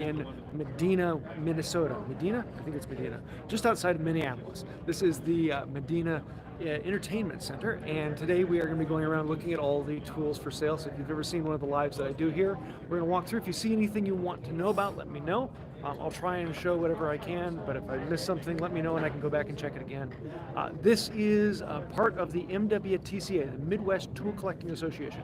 in Medina, Minnesota. Medina? I think it's Medina. Just outside of Minneapolis. This is the Medina Entertainment Center, and today we are going to be going around looking at all the tools for sale. So if you've ever seen one of the lives that I do here, we're going to walk through. If you see anything you want to know about, let me know. I'll try and show whatever I can, but if I miss something, let me know and I can go back and check it again. This is part of the MWTCA, the Midwest Tool Collecting Association.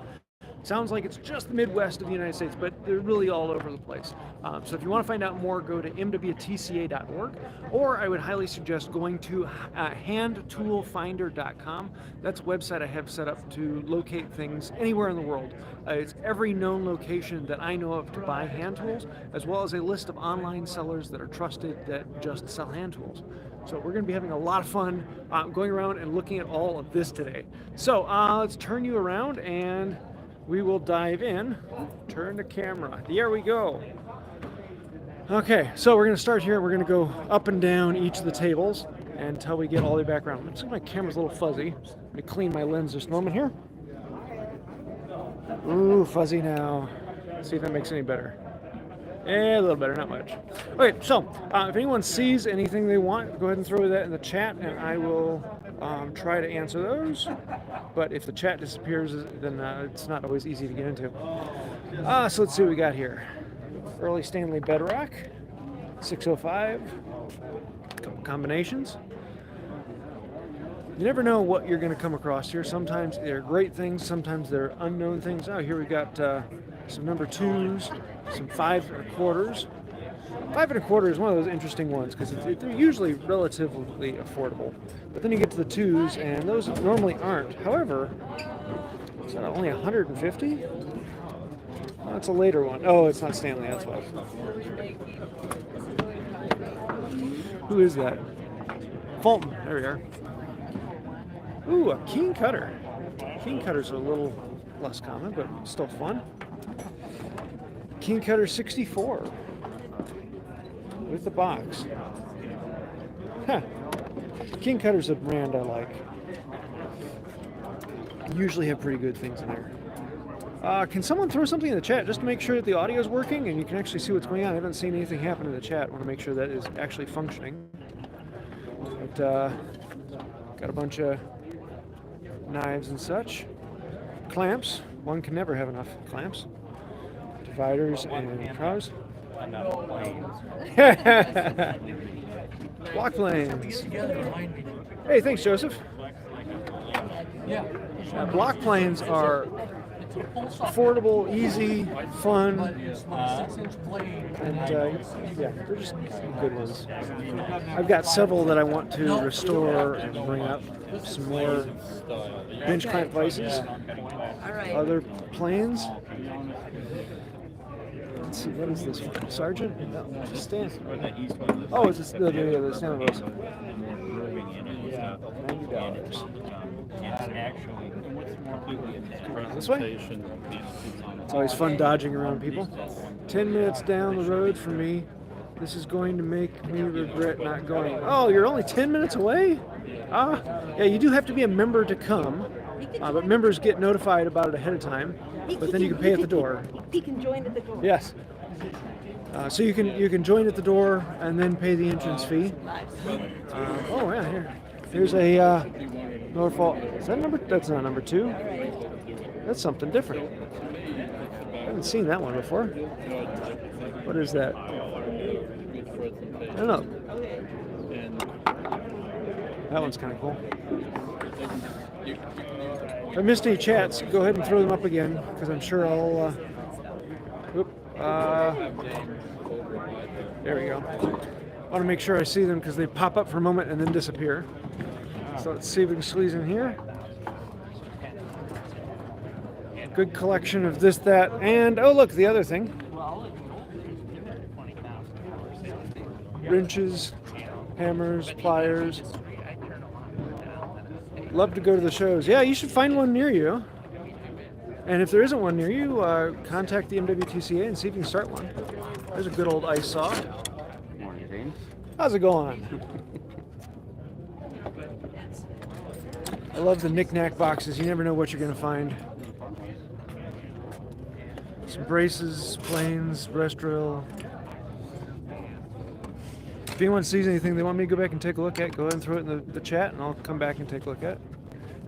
Sounds like it's just the Midwest of the United States, but they're really all over the place. So if you want to find out more, go to MWTCA.org, or I would highly suggest going to handtoolfinder.com. That's a website I have set up to locate things anywhere in the world. It's every known location that I know of to buy hand tools, as well as a list of online sellers that are trusted that just sell hand tools. So we're going to be having a lot of fun going around and looking at all of this today. So let's turn you around and we will dive in. Turn the camera. There we go. Okay, so we're going to start here. We're going to go up and down each of the tables until we get all the way back around. Looks like my camera's a little fuzzy. Let me clean my lens just a moment here. Ooh, fuzzy now. Let's see if that makes any better. A little better, not much. Okay, so if anyone sees anything they want, go ahead and throw that in the chat, and I will try to answer those. But if the chat disappears, then it's not always easy to get into. So let's see what we got here. Early Stanley Bedrock, 605, a couple combinations. You never know what you're going to come across here. Sometimes they're great things, sometimes they're unknown things. Oh, here we got some number 2s, some 5 1/4s. 5 1/4 is one of those interesting ones because they're usually relatively affordable. But then you get to the 2s, and those normally aren't. However, is that only 150? Oh, that's a later one. Oh, it's not Stanley, that's why. Who is that? Fulton, there we are. Ooh, a keen cutter. Keen cutters are a little less common, but still fun. Keen cutter 64 with the box. Huh. Keen cutter's a brand I like. Usually have pretty good things in there. Can someone throw something in the chat just to make sure that the audio is working and you can actually see what's going on? I haven't seen anything happen in the chat. I want to make sure that is actually functioning. But got a bunch of knives and such. Clamps. One can never have enough clamps. Dividers and prowls. Block planes. Hey, thanks, Joseph. Block planes are affordable, easy, fun, and yeah, they're just good ones. I've got several that I want to restore and bring up. Some more bench clamp vices, other planes. Let's see, what is this one? Sergeant? No, Stan. Oh, it's the Stanley. $90. This way? It's always fun dodging around people. 10 minutes down the road from me. This is going to make me regret not going. Oh, you're only 10 minutes away? Yeah, you do have to be a member to come. But members get notified about it ahead of time. But then you can pay at the door. He can join at the door. Yes. So you can join at the door and then pay the entrance fee. Oh yeah, here. Here's a Norfolk. Is that number? That's not number 2. That's something different. I haven't seen that one before. What is that? I don't know. That one's kind of cool. If I missed any chats, go ahead and throw them up again, because I'm sure I'll... there we go. I want to make sure I see them, because they pop up for a moment and then disappear. So let's see if we can squeeze in here. Good collection of this, that, and... Oh, look, the other thing. Wrenches, hammers, pliers. Love to go to the shows. Yeah, you should find one near you. And if there isn't one near you, contact the MWTCA and see if you can start one. There's a good old ice saw. Morning. How's it going? I love the knick-knack boxes. You never know what you're going to find. Some braces, planes, breast drill. If anyone sees anything they want me to go back and take a look at, go ahead and throw it in the chat, and I'll come back and take a look at it.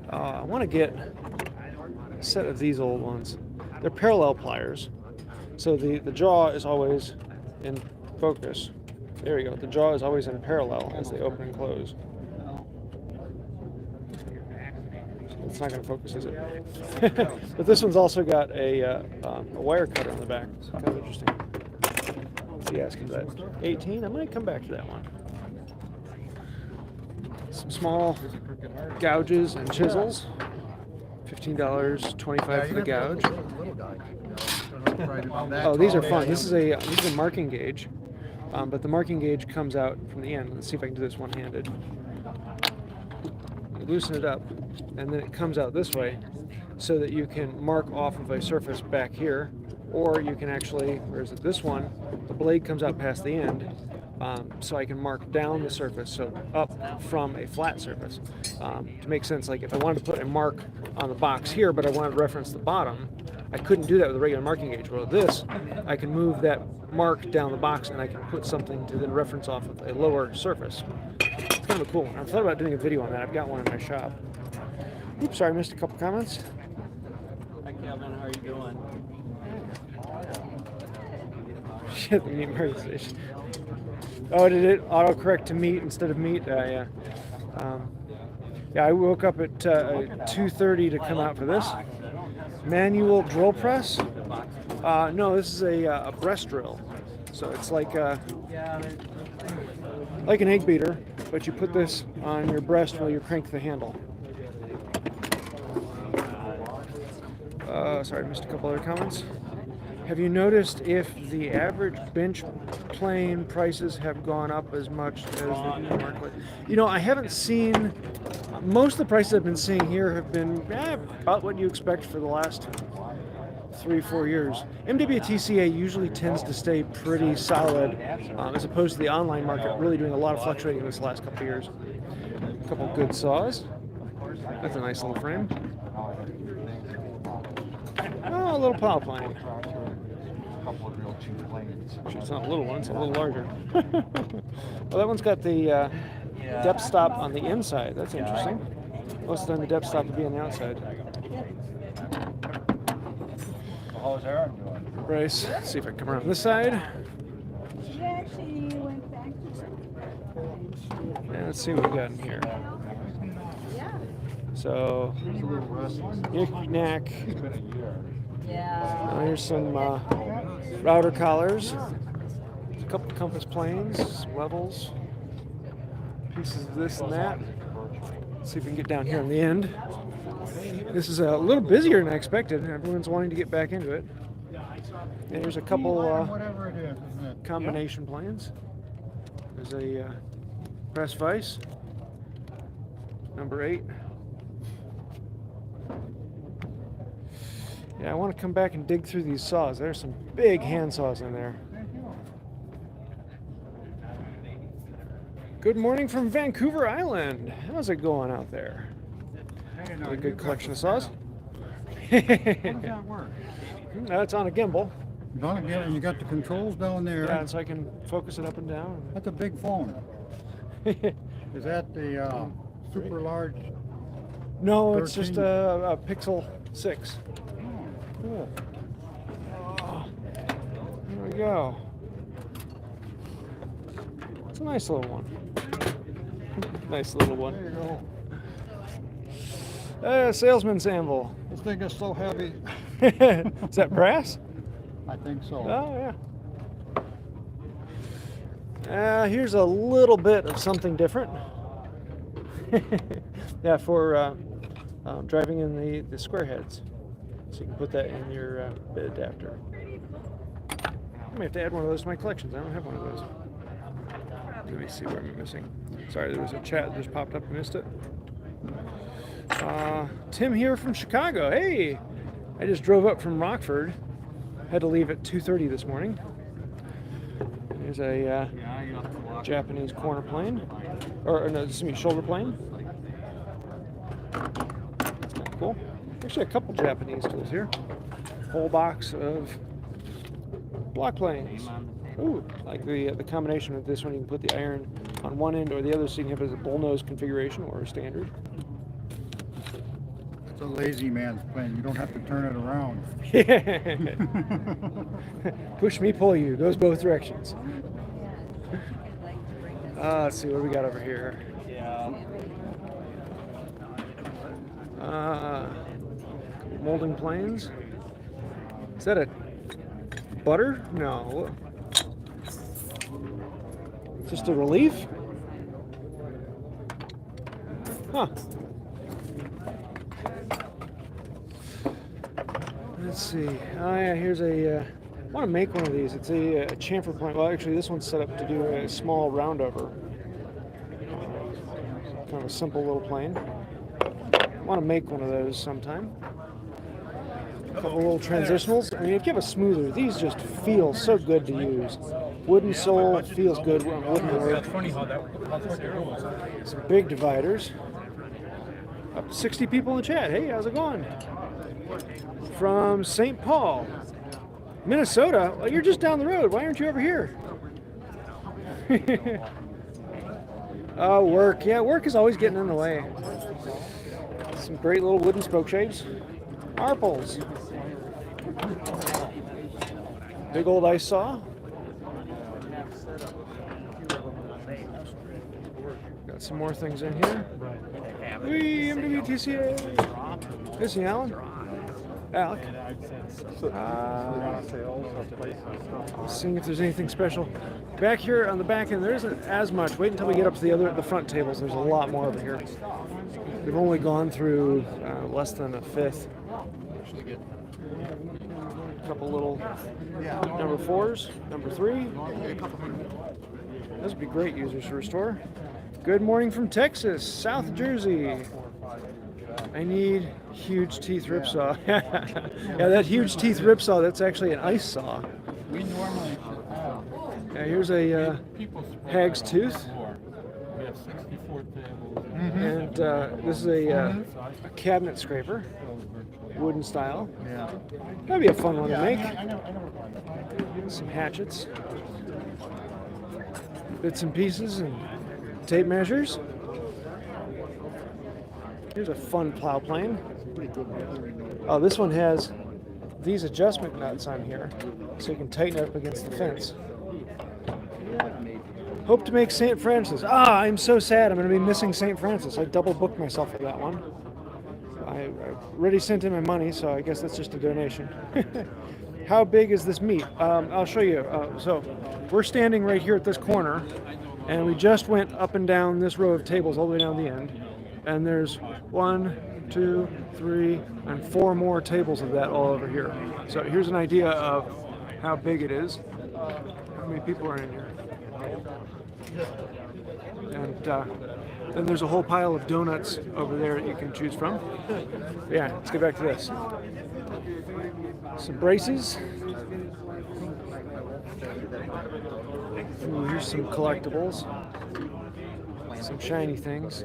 I want to get a set of these old ones. They're parallel pliers, so the jaw is always in focus. There we go. The jaw is always in parallel as they open and close. It's not going to focus, is it? But this one's also got a wire cutter on the back. It's kind of interesting. What's he asking about? 18? I might come back to that one. Some small gouges and chisels. $15, $25 for the gouge. Oh, these are fun. This is a marking gauge, but the marking gauge comes out from the end. Let's see if I can do this one-handed. You loosen it up, and then it comes out this way, so that you can mark off of a surface back here, or you can actually, whereas this one, the blade comes out past the end, so I can mark down the surface, so up from a flat surface. To make sense, like if I wanted to put a mark on the box here, but I wanted to reference the bottom, I couldn't do that with a regular marking gauge. Well, with this, I can move that mark down the box, and I can put something to then reference off of a lower surface. It's kind of a cool one. I've thought about doing a video on that. I've got one in my shop. Oops, sorry, I missed a couple comments. Hi, Kevin. How are you doing? Shit, the meat market station. Oh, did it autocorrect to meat instead of meat? Yeah. Yeah, I woke up at 2:30 to come out for this. Manual drill press? No, this is a breast drill. So it's like an egg beater, but you put this on your breast while you crank the handle. Sorry, I missed a couple other comments. Have you noticed if the average bench plane prices have gone up as much as the market? You know, I haven't seen, most of the prices I've been seeing here have been about what you expect for the last 3-4 years. MWTCA usually tends to stay pretty solid, as opposed to the online market really doing a lot of fluctuating this last couple of years. A couple good saws. That's a nice little frame. Oh, a little plow plane. It's not a little one, it's a little larger. Well, that one's got the depth stop on the inside. That's interesting. Most of the time the depth stop would be on the outside. How's Aaron doing? Bryce, let's see if I can come around this side. Yeah, she went back to Yeah, let's see what we got in here. Yeah. So, knick-knack. Yeah. Here's some router collars, a couple compass planes, levels, pieces of this and that. Let's see if we can get down here on the end. This is a little busier than I expected. Everyone's wanting to get back into it. And there's a couple combination planes. There's a press vise, number 8. Yeah, I want to come back and dig through these saws. There's some big hand saws in there. Good morning from Vancouver Island. How's it going out there? A good collection of saws. How does that work? It's on a gimbal. It's on a gimbal, and you got the controls down there. Yeah, so I can focus it up and down. That's a big phone. Is that the super large? No, it's 13? just a Pixel 6. Cool. There we go. It's a nice little one. Nice little one. There you go. Salesman's anvil. This thing is so heavy. Is that brass? I think so. Oh, yeah. Here's a little bit of something different. Yeah, for driving in the square heads. So you can put that in your bit adapter. I may have to add one of those to my collections. I don't have one of those. Let me see what I'm missing. Sorry, there was a chat that just popped up. I missed it. Tim here from Chicago. Hey! I just drove up from Rockford. Had to leave at 2:30 this morning. There's a Japanese corner plane. Or no, excuse me, shoulder plane. That's kind of cool. Actually, a couple Japanese tools here. Whole box of block planes. Ooh, like the combination of this one, you can put the iron on one end or the other, so you can have it as a bullnose configuration or a standard. It's a lazy man's plane. You don't have to turn it around. Push me, pull you. Goes both directions. Let's see what we got over here. Yeah. Molding planes. Is that a butter? No. Just a relief? Huh. Let's see. Oh yeah, here's a. I want to make one of these. It's a chamfer plane. Well, actually, this one's set up to do a small roundover. Kind of a simple little plane. I want to make one of those sometime. A couple little transitionals. I mean, if you have a smoother, these just feel so good to use. Wooden sole feels good on wooden work. Some big dividers. Up to 60 people in the chat. Hey, how's it going? From St. Paul, Minnesota. Well, you're just down the road. Why aren't you over here? Oh, work. Yeah, work is always getting in the way. Some great little wooden spoke shapes. Arpels. Big old ice saw. Got some more things in here. Whee, MWTCA. Listen, Alan. Alec. Seeing if there's anything special. Back here on the back end, there isn't as much. Wait until we get up to the front tables. There's a lot more over here. We've only gone through less than a fifth. A couple little number 4s, number 3. Those would be great users to restore. Good morning from Texas, South Jersey. I need huge teeth ripsaw. Yeah, that huge teeth ripsaw, that's actually an ice saw. We normally Yeah, here's a hag's tooth. we have 64 tables. And this is a cabinet scraper, wooden style. Yeah. That'd be a fun one to make. Some hatchets, bits and pieces, and tape measures. Here's a fun plow plane. Oh, this one has these adjustment nuts on here, so you can tighten it up against the fence. Hope to make St. Francis. Ah, I'm so sad. I'm going to be missing St. Francis. I double booked myself for that one. I already sent in my money, so I guess that's just a donation. How big is this meet? I'll show you. So we're standing right here at this corner, and we just went up and down this row of tables all the way down the end. And there's 1, 2, 3, and 4 more tables of that all over here. So here's an idea of how big it is. How many people are in here? And then there's a whole pile of donuts over there that you can choose from. Yeah, let's get back to this. Some braces. Ooh, here's some collectibles. Some shiny things.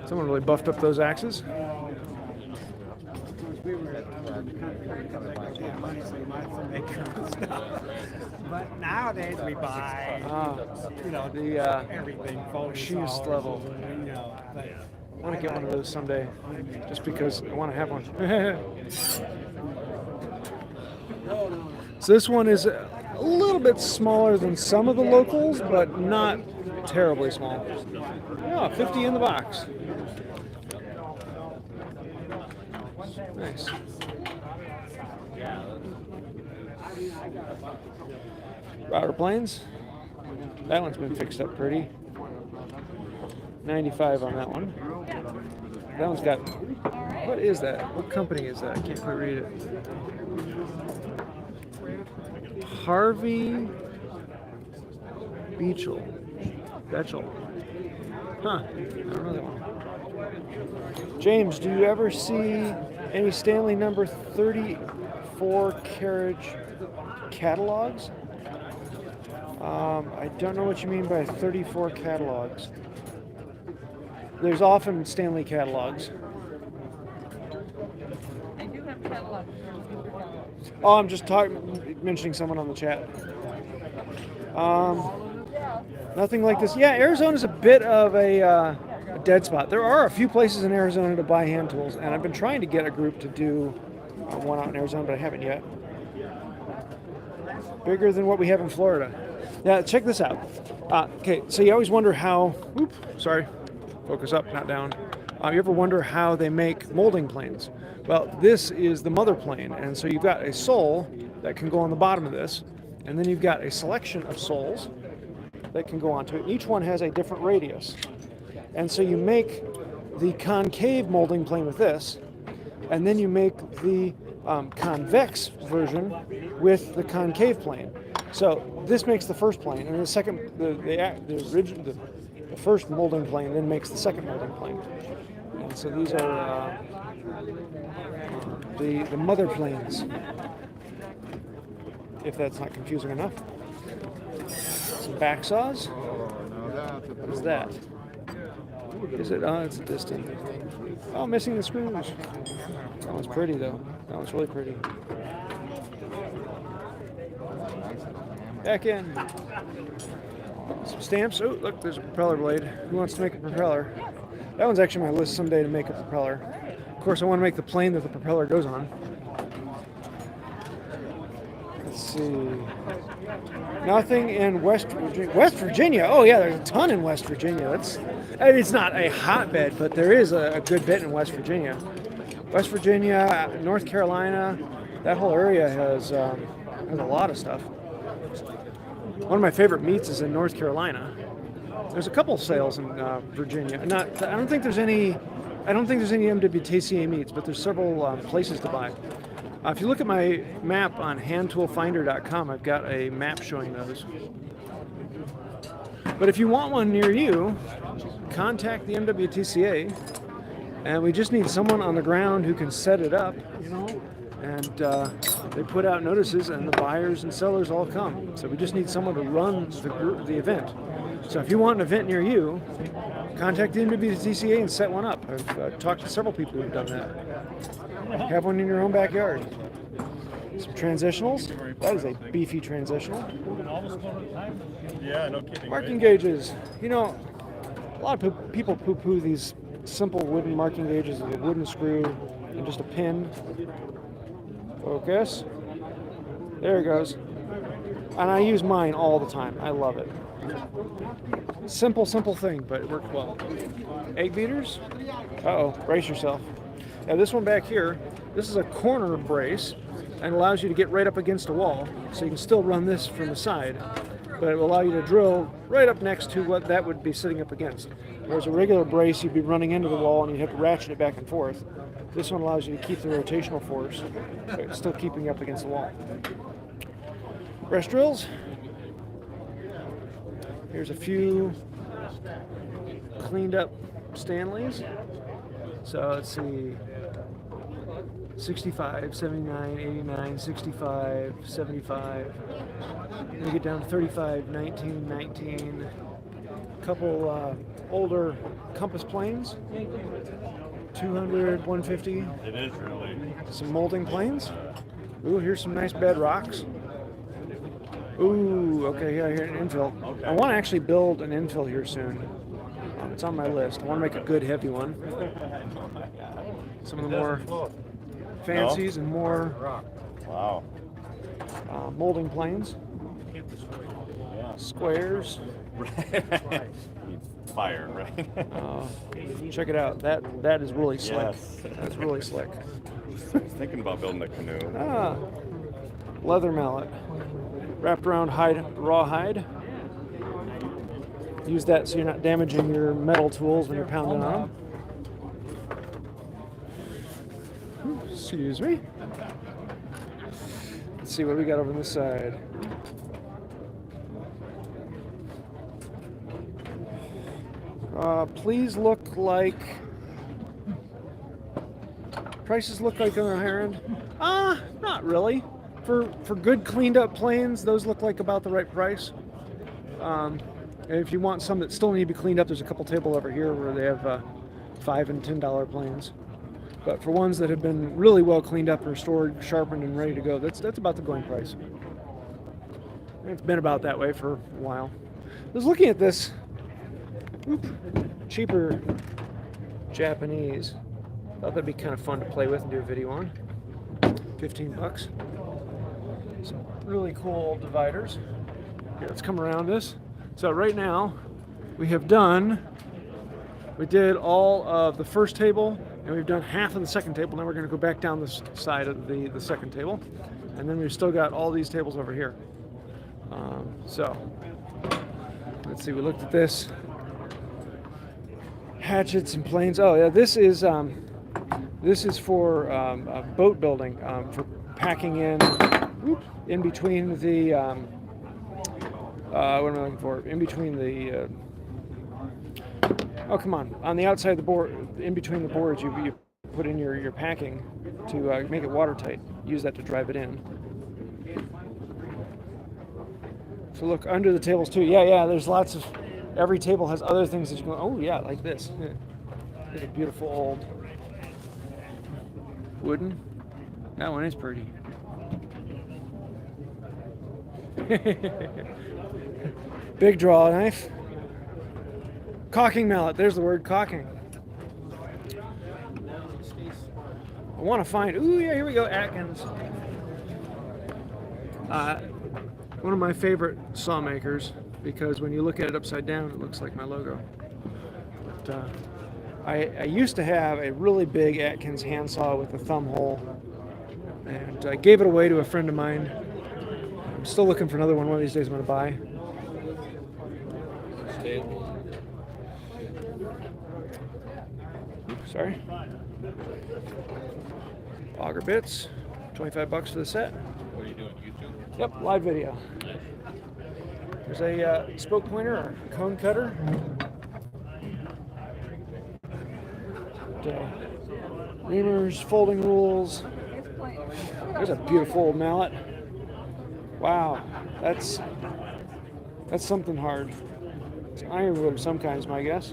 Someone really buffed up those axes. But nowadays we buy, The everything. machinist level. But I want to get one of those someday, just because I want to have one. So this one is a little bit smaller than some of the locals, but not terribly small. Yeah, 50 in the box. Nice. Router planes. That one's been fixed up pretty. 95 on that one. That one's got, what is that? What company is that? I can't quite read it. Harvey Beechel. Huh, I don't know that one. James, do you ever see any Stanley number 34 carriage catalogs? I don't know what you mean by 34 catalogs. There's often Stanley catalogs. I do have catalogs. Oh, I'm just mentioning someone on the chat. Nothing like this. Yeah, Arizona's a bit of a dead spot. There are a few places in Arizona to buy hand tools, and I've been trying to get a group to do one out in Arizona, but I haven't yet. Bigger than what we have in Florida. Yeah, check this out. Okay, so you always wonder how, focus up, not down. You ever wonder how they make molding planes? Well, this is the mother plane, and so you've got a sole that can go on the bottom of this, and then you've got a selection of soles that can go onto it. Each one has a different radius. And so you make the concave molding plane with this, and then you make the convex version with the concave plane. So this makes the first plane, and the second, the first molding plane then makes the second molding plane. And so these are the mother planes, if that's not confusing enough. Some back saws. What is that? Is it? Oh, it's a distant. Oh, missing the screws. That one's pretty though. That one's really pretty. Back in. Some stamps. Oh, look, there's a propeller blade. Who wants to make a propeller? That one's actually on my list someday to make a propeller. Of course, I want to make the plane that the propeller goes on. Let's see. Nothing in West Virginia. West Virginia? Oh yeah, there's a ton in West Virginia. It's not a hotbed, but there is a good bit in West Virginia. West Virginia, North Carolina, that whole area has a lot of stuff. One of my favorite meets is in North Carolina. There's a couple sales in Virginia. I don't think there's any MWTCA meets, but there's several places to buy. If you look at my map on handtoolfinder.com, I've got a map showing those. But if you want one near you, contact the MWTCA, and we just need someone on the ground who can set it up, and they put out notices, and the buyers and sellers all come. So we just need someone to run the event. So if you want an event near you, contact the MWTCA and set one up. I've talked to several people who've done that. Have one in your own backyard. Some transitionals. That is a beefy transitional. Yeah, no kidding. Marking gauges. A lot of people poo-poo these simple wooden marking gauges with a wooden screw and just a pin. Focus. There it goes. And I use mine all the time. I love it. Simple thing, but it worked well. Egg beaters. Uh-oh, brace yourself. Now this one back here, this is a corner brace and allows you to get right up against a wall. So you can still run this from the side, but it will allow you to drill right up next to what that would be sitting up against. Whereas a regular brace, you'd be running into the wall and you'd have to ratchet it back and forth. This one allows you to keep the rotational force, but still keeping up against the wall. Breast drills. Here's a few cleaned up Stanleys. So let's see, 65, 79, 89, 65, 75. We get down to 35, 19, 19. A couple older compass planes, 200, 150. It is really. Some molding planes. Ooh, here's some nice bed rocks. Ooh, okay, yeah, here an infill. I want to actually build an infill here soon. It's on my list. I want to make a good heavy one. Some of the more fancies and more molding planes. Squares. Fire, right? Check it out. That is really slick. Yes. That's really slick. I was thinking about building a canoe. Leather mallet. Wrapped around raw hide. Use that so you're not damaging your metal tools when you're pounding on them. Excuse me. Let's see what we got over on this side. Please look like... Prices look like on the higher end? Not really. For good cleaned up planes, those look like about the right price. If you want some that still need to be cleaned up, there's a couple tables over here where they have $5 and $10 planes. But for ones that have been really well cleaned up, restored, sharpened, and ready to go, that's about the going price. It's been about that way for a while. I was looking at this cheaper Japanese. Thought that'd be kind of fun to play with and do a video on. 15 bucks. Some really cool old dividers. Okay, let's come around this. So right now we did all of the first table and we've done half of the second table. Now we're going to go back down this side of the second table, and then we've still got all these tables over here. So let's see, we looked at this. Hatchets and planes. Oh yeah, this is for boat building, for packing in between the what am I looking for? In between the oh come on the outside of the board, in between the boards, you put in your packing to make it watertight. Use that to drive it in. So look under the tables too. Yeah. There's lots of. Every table has other things that you go. Oh yeah, like this. Yeah. It's a beautiful old wooden. That one is pretty. Big draw knife. Caulking mallet. There's the word, caulking. I want to find. Ooh yeah, here we go. Atkins. One of my favorite saw makers, because when you look at it upside down, it looks like my logo. But I used to have a really big Atkins handsaw with a thumb hole, and I gave it away to a friend of mine. I'm still looking for another one. One of these days I'm going to buy. Oops, sorry. Auger bits, 25 bucks for the set. What are you doing, YouTube? Yep, live video. There's a spoke pointer or cone cutter. Reamers, folding rules. There's a beautiful old mallet. Wow, that's something hard. It's ironwood of some kinds, my guess.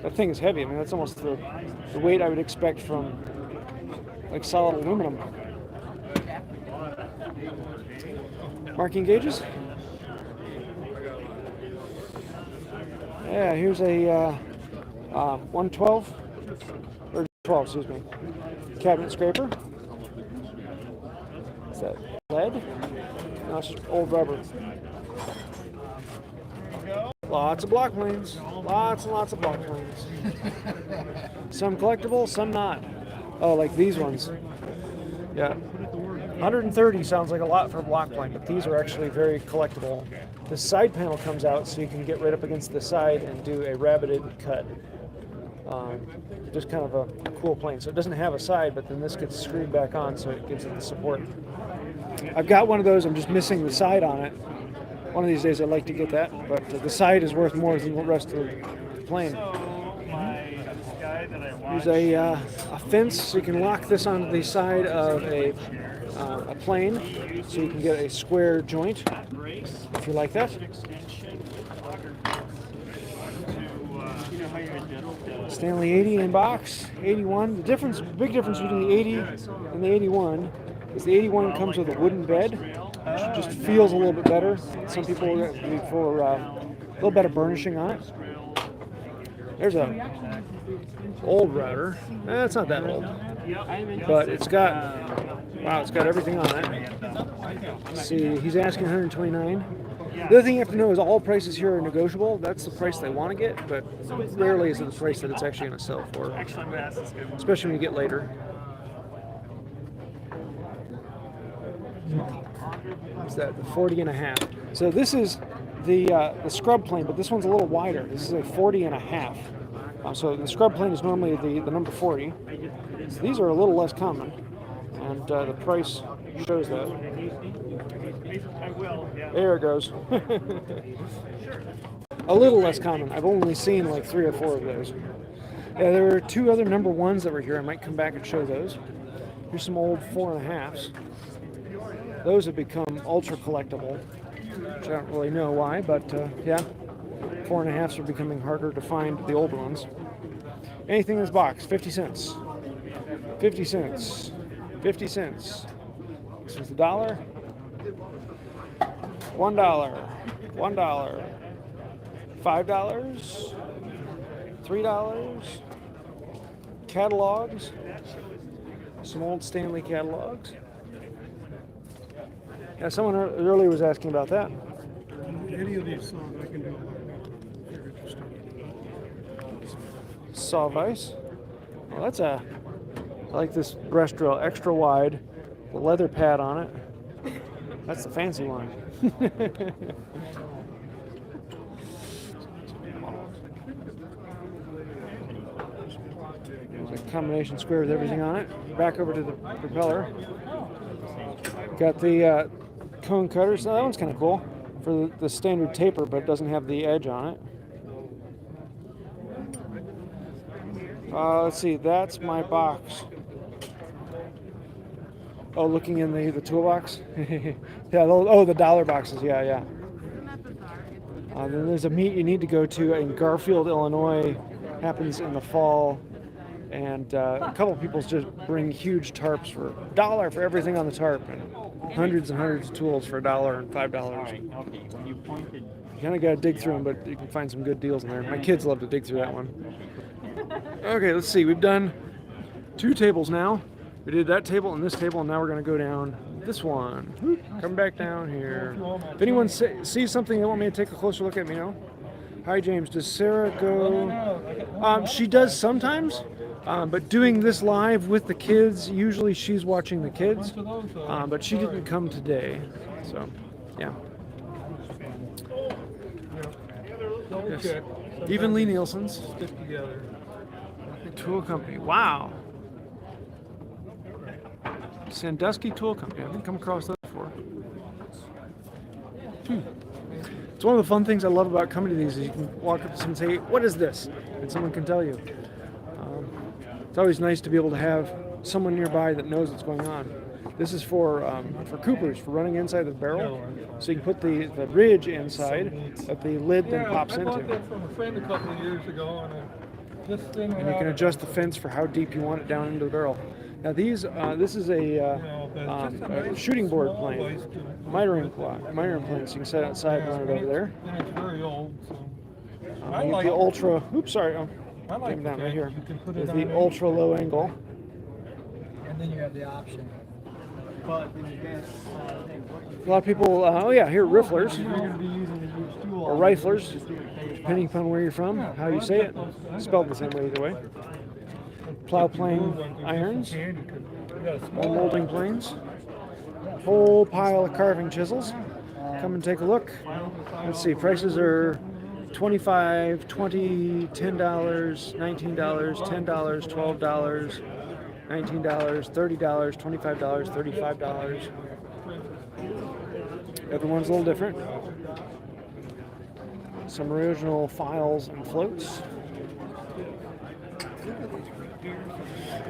That thing is heavy. I mean, that's almost the weight I would expect from like solid aluminum. Marking gauges. Yeah, here's a 112 or 12, excuse me. Cabinet scraper. Is that lead? No, it's just old rubber. Lots of block planes. Lots and lots of block planes. Some collectible, some not. Oh, like these ones. Yeah. 130 sounds like a lot for a block plane, but these are actually very collectible. The side panel comes out so you can get right up against the side and do a rabbited cut. Just kind of a cool plane. So it doesn't have a side, but then this gets screwed back on so it gives it the support. I've got one of those. I'm just missing the side on it. One of these days I'd like to get that, but the side is worth more than the rest of the plane. There's a fence, so you can lock this onto the side of a plane, so you can get a square joint, if you like that. Stanley 80 in box, 81. The big difference between the 80 and the 81 is the 81 comes with a wooden bed, which just feels a little bit better. Some people look for a little better burnishing on it. There's a old router. It's not that old, but it's got everything on it. Let's see, he's asking 129. The other thing you have to know is all prices here are negotiable. That's the price they want to get, but rarely is it the price that it's actually going to sell for, especially when you get later. What's that? The 40 and a half. So this is the scrub plane, but this one's a little wider. This is a 40 and a half. So the scrub plane is normally the number 40. So these are a little less common, and the price shows that. There it goes. A little less common. I've only seen like 3 or 4 of those. Yeah, there were 2 other number 1s that were here. I might come back and show those. Here's some old 4.5s. Those have become ultra collectible, which I don't really know why, but yeah, 4.5s are becoming harder to find, the old ones. Anything in this box, 50 cents. 50 cents. 50 cents. This is $1. $1, $1, $5, $3. Catalogs, some old Stanley catalogs. Yeah, someone earlier was asking about that. Any of these songs I can do. Saw vise. Well, that's I like this brush drill, extra wide, the leather pad on it. That's the fancy one. There's a combination square with everything on it. Back over to the propeller. Got the cone cutters. Now that one's kind of cool for the standard taper, but it doesn't have the edge on it. Let's see, that's my box. Oh, looking in the toolbox? Yeah, the dollar boxes, yeah. Then there's a meet you need to go to in Garfield, Illinois. Happens in the fall. And a couple of people just bring huge tarps for $1 for everything on the tarp. And hundreds and hundreds of tools for $1 and $5. You kind of got to dig through them, but you can find some good deals in there. My kids love to dig through that one. Okay, let's see. We've done 2 tables now. We did that table and this table, and now we're going to go down this one. Come back down here. If anyone sees something they want me to take a closer look at, me know. Hi, James. Does Sarah go? She does sometimes, but doing this live with the kids, usually she's watching the kids, but she didn't come today. So, yeah. Yes. Even Lee Nielsen's. Stick together. Tool Company. Wow. Sandusky Tool Company. I haven't come across that before. It's one of the fun things I love about coming to these is you can walk up to someone and say, "What is this?" and someone can tell you. It's always nice to be able to have someone nearby that knows what's going on. This is for coopers, for running inside the barrel. So you can put the ridge inside that the lid then pops into. I bought that from a friend a couple of years ago, and this thing. And you can adjust the fence for how deep you want it down into the barrel. Now this is a shooting board plane, mitering plane, so you can set it outside and run it over there. And it's very old, so. You get the ultra. Oops, sorry. I like Came down right here. You can put it There's on the ultra low angle. and then you have the option. But when you get A lot of people. Oh yeah, here rifflers you're going to be using a huge tool or riflers, depending upon where you're from, how you say it. Spelled the same way either way. Plow plane irons, more molding planes, whole pile of carving chisels. Come and take a look. Let's see, prices are $25, $20, $10, $19, $10, $12, $19, $30, $25, $35. Everyone's a little different. Some original files and floats.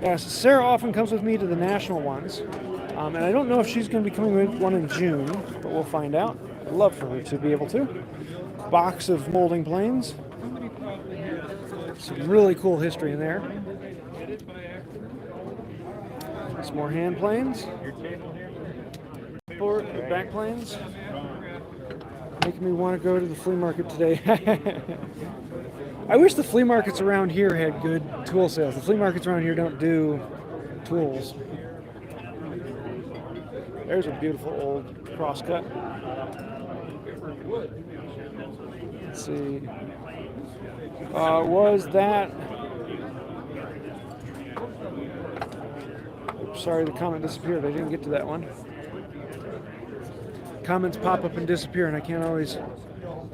Yeah, so Sarah often comes with me to the national ones, and I don't know if she's going to be coming with one in June, but we'll find out. I'd love for her to be able to. Box of molding planes. Some really cool history in there. Some more hand planes. Back planes. Making me want to go to the flea market today. I wish the flea markets around here had good tool sales. The flea markets around here don't do tools. There's a beautiful old crosscut. Let's see. Was that... Oops, sorry, the comment disappeared. I didn't get to that one. Comments pop up and disappear, and I can't always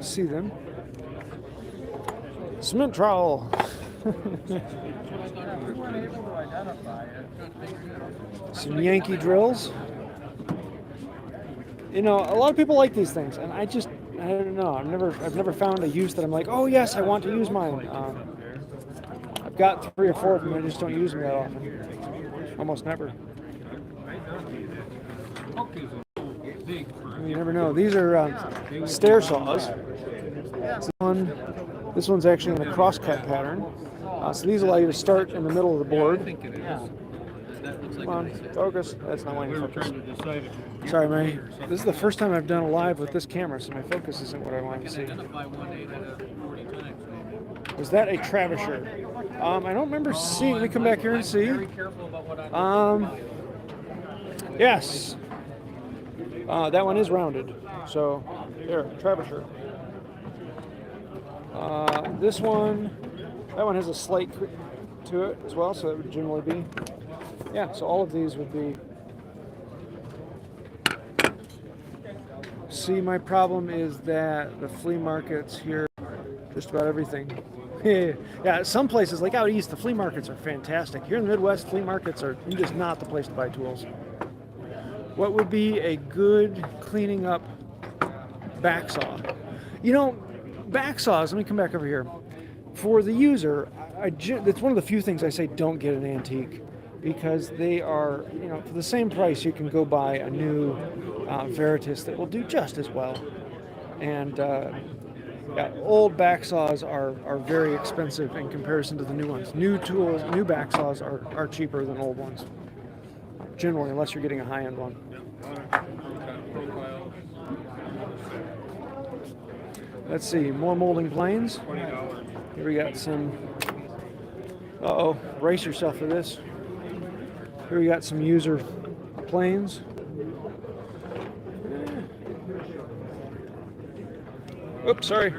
see them. Cement trowel. Some Yankee drills. You know, a lot of people like these things, and I don't know. I've never found a use that I'm like, oh yes, I want to use mine. I've got 3 or 4 of them. I just don't use them that often. Almost never. You never know. These are stair saws. This one's actually in a crosscut pattern. So these allow you to start in the middle of the board. Come on, focus. That's not wanting to focus. decide if Sorry, this is the first time I've done a live with this camera, so my focus isn't what I want to see. Was that a Travisher? I don't remember seeing. Let me come back here and see. Yes. That one is rounded. So, there, Travisher. This one, that one has a slight to it as well, so it would generally be. Yeah, so all of these would be. See, my problem is that the flea markets here, just about everything. Yeah, some places like out east, the flea markets are fantastic. Here in the Midwest, flea markets are just not the place to buy tools. What would be a good cleaning up back saw? You know, back saws, let me come back over here. For the user, it's one of the few things I say don't get an antique, because they are, you know, for the same price you can go buy a new Veritas that will do just as well. And yeah, old back saws are very expensive in comparison to the new ones. New tools, new back saws are cheaper than old ones, generally, unless you're getting a high-end one. Let's see, more molding planes. Here we got some, brace yourself for this. Here we got some user planes. Oops, sorry.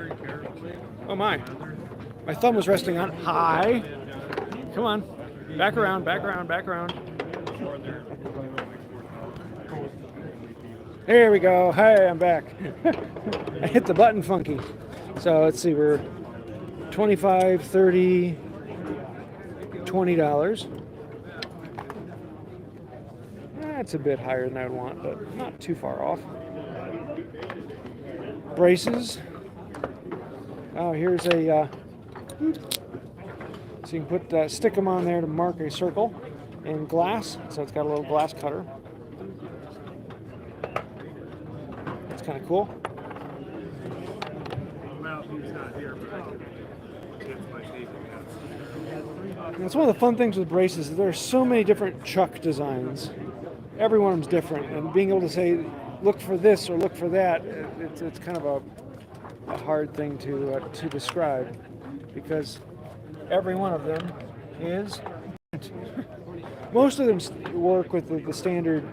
Oh my. My thumb was resting on high. Come on. Back around, back around, back around. There we go. Hey, I'm back. I hit the button funky. So let's see, we're $25, $30, $20. That's a bit higher than I'd want, but not too far off. Braces. Oh, here's a, so you can put, stick them on there to mark a circle in glass. So it's got a little glass cutter. That's kind of cool. And it's one of the fun things with braces. There are so many different chuck designs. Every one of them's different, and being able to say, look for this or look for that, it's kind of a hard thing to describe, because every one of them is. Most of them work with the standard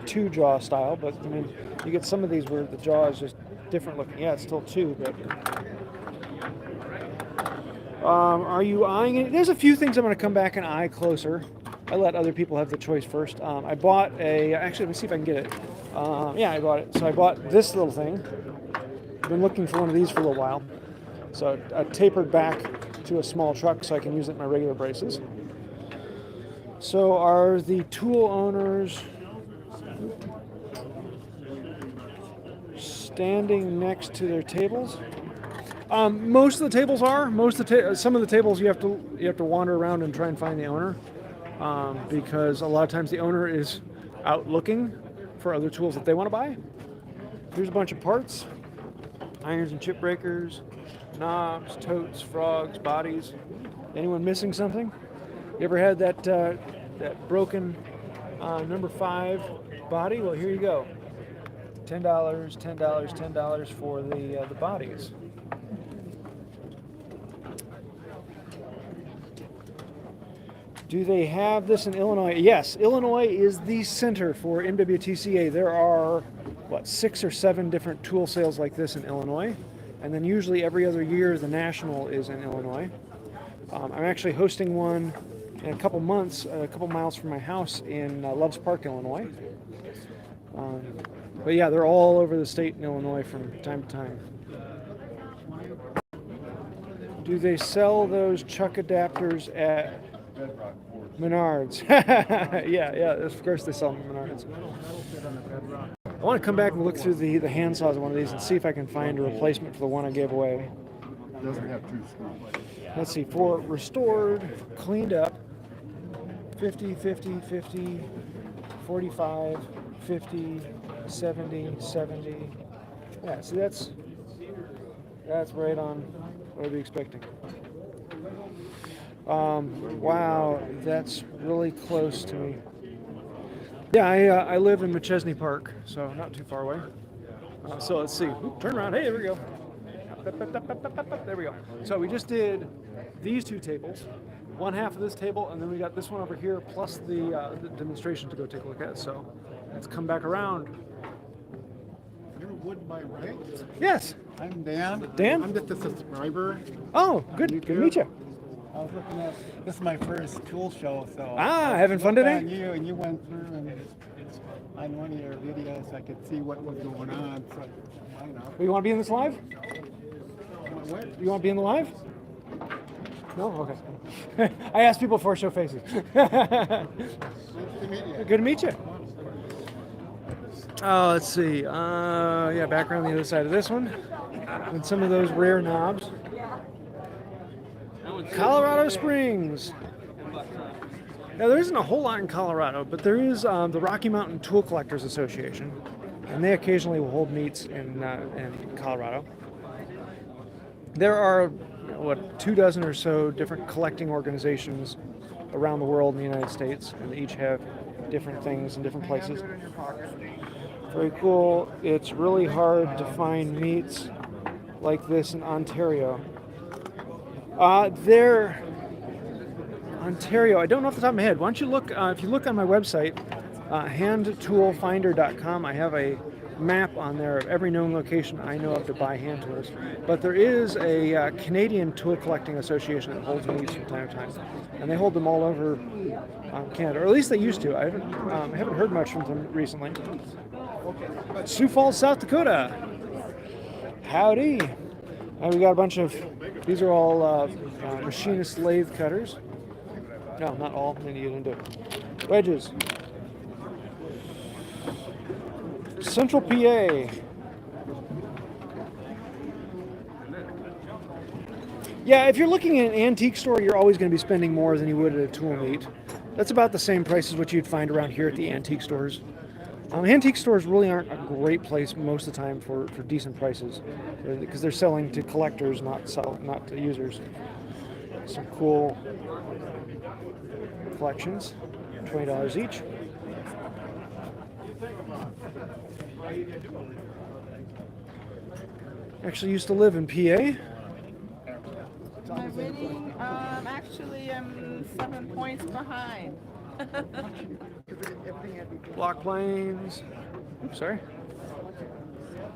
two jaw style, but I mean, you get some of these where the jaw is just different looking. Yeah, it's still two, but. Are you eyeing it? There's a few things I'm going to come back and eye closer. I let other people have the choice first. I bought actually, let me see if I can get it. Yeah, I bought it. So I bought this little thing. I've been looking for one of these for a little while. So I tapered back to a small truck so I can use it in my regular braces. So are the tool owners standing next to their tables? Most of the tables are. Some of the tables you have to wander around and try and find the owner, because a lot of times the owner is out looking for other tools that they want to buy. Here's a bunch of parts: irons and chip breakers, knobs, totes, frogs, bodies. Anyone missing something? You ever had that broken number 5 body? Well, here you go. $10, $10, $10 for the bodies. Do they have this in Illinois? Yes, Illinois is the center for MWTCA. There are, 6 or 7 different tool sales like this in Illinois. And then usually every other year, the national is in Illinois. I'm actually hosting one in a couple months, a couple miles from my house in Loves Park, Illinois. But yeah, they're all over the state in Illinois from time to time. Do they sell those chuck adapters at Menards? yeah, of course they sell them at Menards. I want to come back and look through the hand saws of one of these and see if I can find a replacement for the one I gave away. It doesn't have 2 screws. Let's see, for restored, cleaned up, 50, 50, 50, 45, 50, 70, 70. Yeah, see that's right on what I'd be expecting. Wow, that's really close to me. Yeah, I live in McChesney Park, so not too far away. So let's see. Oop, turn around. Hey, there we go. There we go. So we just did these two tables, one half of this table, and then we got this one over here, plus the demonstration to go take a look at. So let's come back around. You're Wood by Wright? Yes. I'm Dan. Dan? I'm just a subscriber. Oh, good. Good to meet you. I was looking at, this is my first tool show, so. Having fun looked today? on you, and you went through and on one of your videos, I could see what was going on, so why not? You want to be in this live? What? You want to be in the live? No? Okay. I asked people before I show faces. Nice to meet you. Good to meet you. Oh, let's see. Yeah, back around the other side of this one. And some of those rare knobs. Colorado Springs. Now, there isn't a whole lot in Colorado, but there is the Rocky Mountain Tool Collectors Association, and they occasionally will hold meets in Colorado. There are, 24 or so different collecting organizations around the world in the United States, and they each have different things in different places. Very cool. It's really hard to find meets like this in Ontario. Ontario, I don't know off the top of my head. Why don't you look, if you look on my website, handtoolfinder.com, I have a map on there of every known location I know of to buy hand tools. But there is a Canadian Tool Collecting Association that holds meets from time to time. And they hold them all over Canada, or at least they used to. I haven't heard much from them recently. Sioux Falls, South Dakota. Howdy. We got a bunch of, these are all machinist lathe cutters. No, not all, then you get into wedges. Central PA. Yeah, if you're looking at an antique store, you're always going to be spending more than you would at a tool meet. That's about the same price as what you'd find around here at the antique stores. Antique stores really aren't a great place most of the time for decent prices, because they're selling to collectors, not to users. Some cool collections, $20 each. Actually used to live in PA. My rating, actually, I'm 7 points behind. Block planes. Oops, sorry.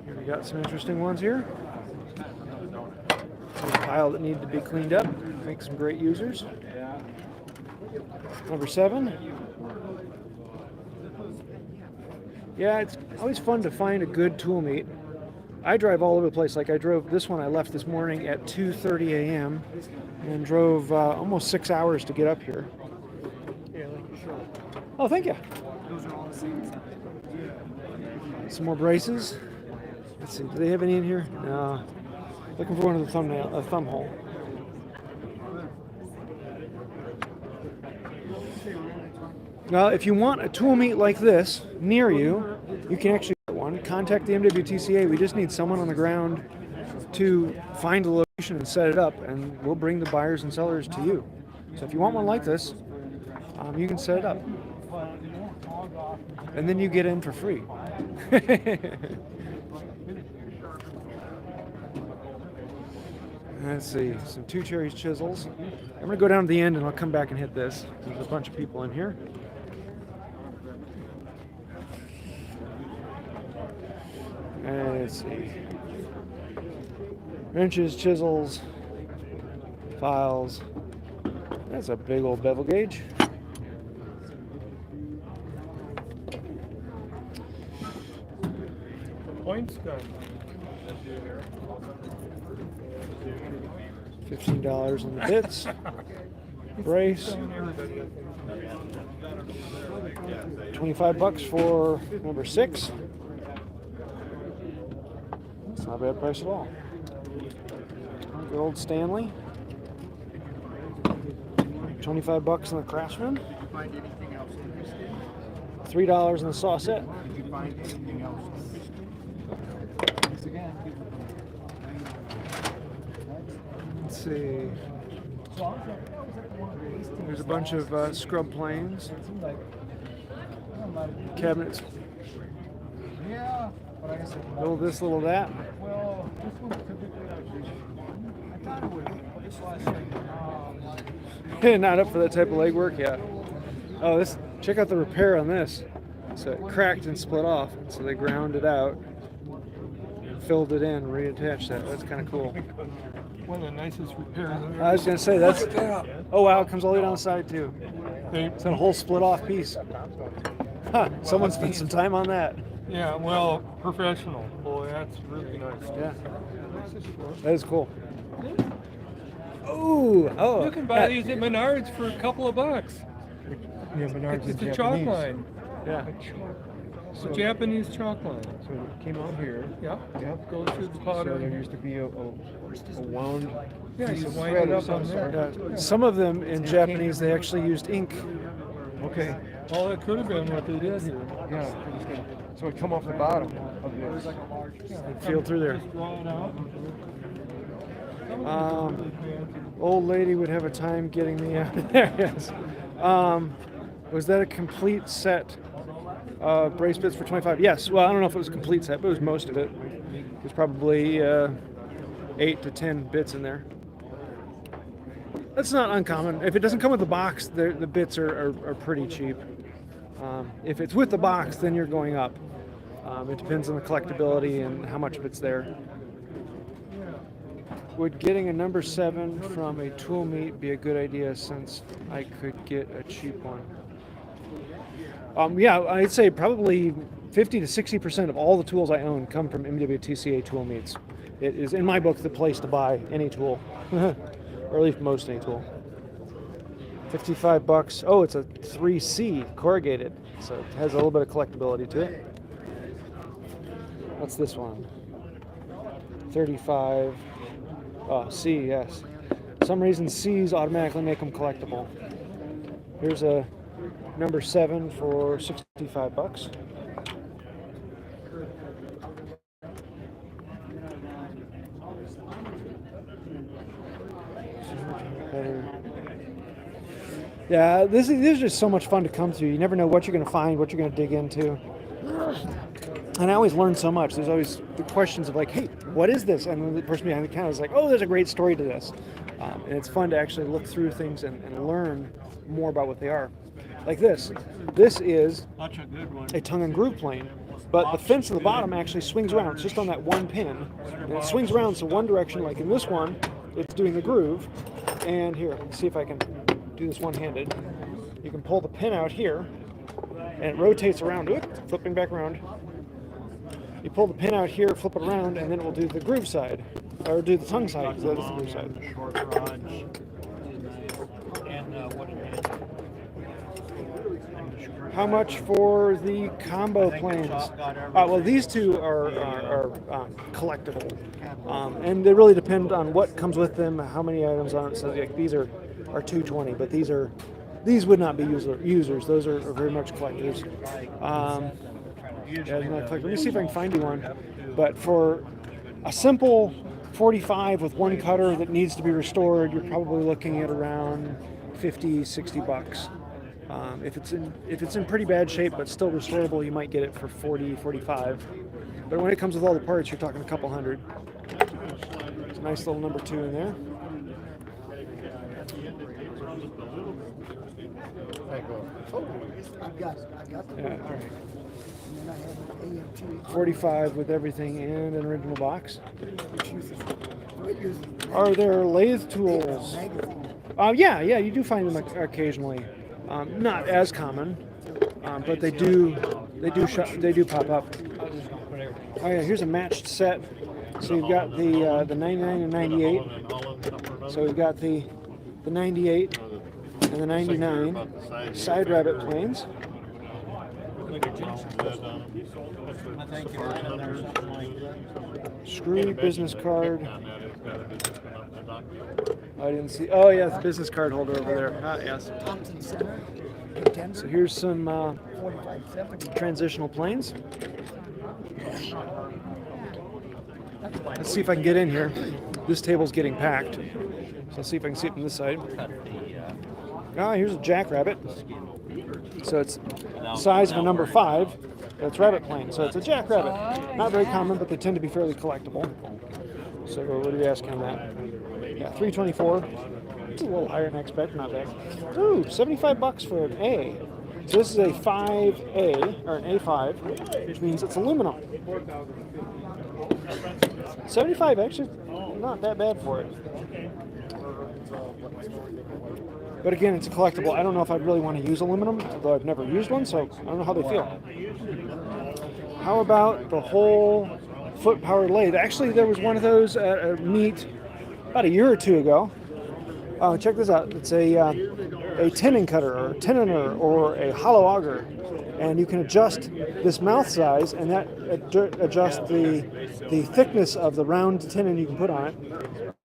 Here we got some interesting ones here. Some pile that need to be cleaned up. Make some great users. Number 7. Yeah, it's always fun to find a good tool meet. I drive all over the place. Like I drove this one, I left this morning at 2:30 a.m. and drove almost 6 hours to get up here. Oh, thank you. Some more braces. Let's see, do they have any in here? No. Looking for one of the thumb hole. Now, if you want a tool meet like this near you, you can actually get one. Contact the MWTCA. We just need someone on the ground to find the location and set it up, and we'll bring the buyers and sellers to you. So if you want one like this, you can set it up. And then you get in for free. Let's see, some 2 cherries chisels. I'm going to go down to the end and I'll come back and hit this. There's a bunch of people in here. Let's see. Wrenches, chisels, files. That's a big old bevel gauge. Points go. $15 on the bits. Brace. $25 for number 6. That's not a bad price at all. Good old Stanley. $25 on the Craftsman. $3 on the saw set. Let's see. There's a bunch of scrub planes. cabinets. Yeah, but I guess Little this, little that. well, this one's typically like this. I thought it was this last thing. Not up for that type of legwork yet. Oh, this! Check out the repair on this. So it cracked and split off. So they ground it out, filled it in, reattached that. That's kind of cool. One of the nicest repairs I've ever I was gonna say that's. Look at that. Oh wow, it comes all the way down the side too. They- It's a whole split off piece. Huh, someone spent some time on that. Yeah, well, professional. Boy, that's really nice. Yeah, that is cool. Ooh, oh. You can buy these at Menards for a couple of bucks. Yeah, Menards It's is a chalk Japanese. line. Yeah. It's a Japanese chalk line. So it came out here. Yeah. Yep. Goes through the So powder. there used to be a wound Yeah, piece you of wind thread it or up on some there. sort. Yeah. Some of them in Japanese they actually used ink. Okay. Well, that could have been what they did here. Yeah. it was good. So it come off the bottom of this. Feel through there. Just draw it out. Old lady would have a time getting me out of there. Yes. Was that a complete set? Brace bits for 25. Yes. Well, I don't know if it was a complete set, but it was most of it. There's probably 8 to 10 bits in there. That's not uncommon. If it doesn't come with the box, the bits are pretty cheap. If it's with the box, then you're going up. It depends on the collectability and how much of it's there. Would getting a number 7 from a tool meet be a good idea since I could get a cheap one? Yeah, I'd say probably 50 to 60% of all the tools I own come from MWTCA tool meets. It is, in my book, the place to buy any tool, or at least most any tool. 55 bucks. Oh, it's a 3C corrugated, so it has a little bit of collectability to it. What's this one? 35. Oh, C, yes. For some reason, C's automatically make them collectible. Here's a number 7 for 65 bucks. Yeah, these are just so much fun to come through. You never know what you're going to find, what you're going to dig into. And I always learn so much. There's always the questions of like, hey, what is this? And then the person behind the counter is like, oh, there's a great story to this. And it's fun to actually look through things and learn more about what they are. Like this. This is a tongue and groove plane, but the fence in the bottom actually swings around. It's just on that one pin. And it swings around so one direction, like in this one, it's doing the groove. And here, let's see if I can do this one-handed. You can pull the pin out here, and it rotates around, flipping back around. You pull the pin out here, flip it around, and then it will do the groove side, or do the tongue side, because that is the groove side. How much for the combo planes? Well, these two are collectible, and they really depend on what comes with them, how many items on it. So like, these are $220, but these would not be users. Those are very much collectors. Yeah, not collector. Let me see if I can find you one. But for a simple 45 with one cutter that needs to be restored, you're probably looking at around 50, 60 bucks. If it's in pretty bad shape but still restorable, you might get it for 40, 45. But when it comes with all the parts, you're talking a couple hundred. It's a nice little number 2 in there. I got it. Yeah, all right. And then I have an AMT. 45 with everything and an original box. What uses Are there lathe tools? magazine? Yeah, you do find them occasionally. Not as common, but they do pop up. Oh yeah, here's a matched set. So you've got the 99 and 98. So we've got the 98 and the 99 side rabbit planes. Screw business card. I didn't see. Oh yeah, the business card holder over there. Yes. Thompson Center, contender, So here's some 4570. transitional planes. Let's see if I can get in here. This table's getting packed. So let's see if I can see it from this side. Here's a jackrabbit. So it's the size of a number 5. It's rabbit plane. So it's a jackrabbit. Not very common, but they tend to be fairly collectible. So what do we ask on that? Yeah, $324. It's a little higher than I expect. Not bad. Ooh, $75 for an A. So this is a 5A, or an A5, which means it's aluminum. 75, actually, not that bad for it. But again, it's a collectible. I don't know if I'd really want to use aluminum, although I've never used one, so I don't know how they feel. How about the whole foot-powered lathe? Actually, there was one of those at a meet about a year or two ago. Check this out. It's a tenon cutter, or tenoner, or a hollow auger. And you can adjust this mouth size, and that adjusts the thickness of the round tenon you can put on it.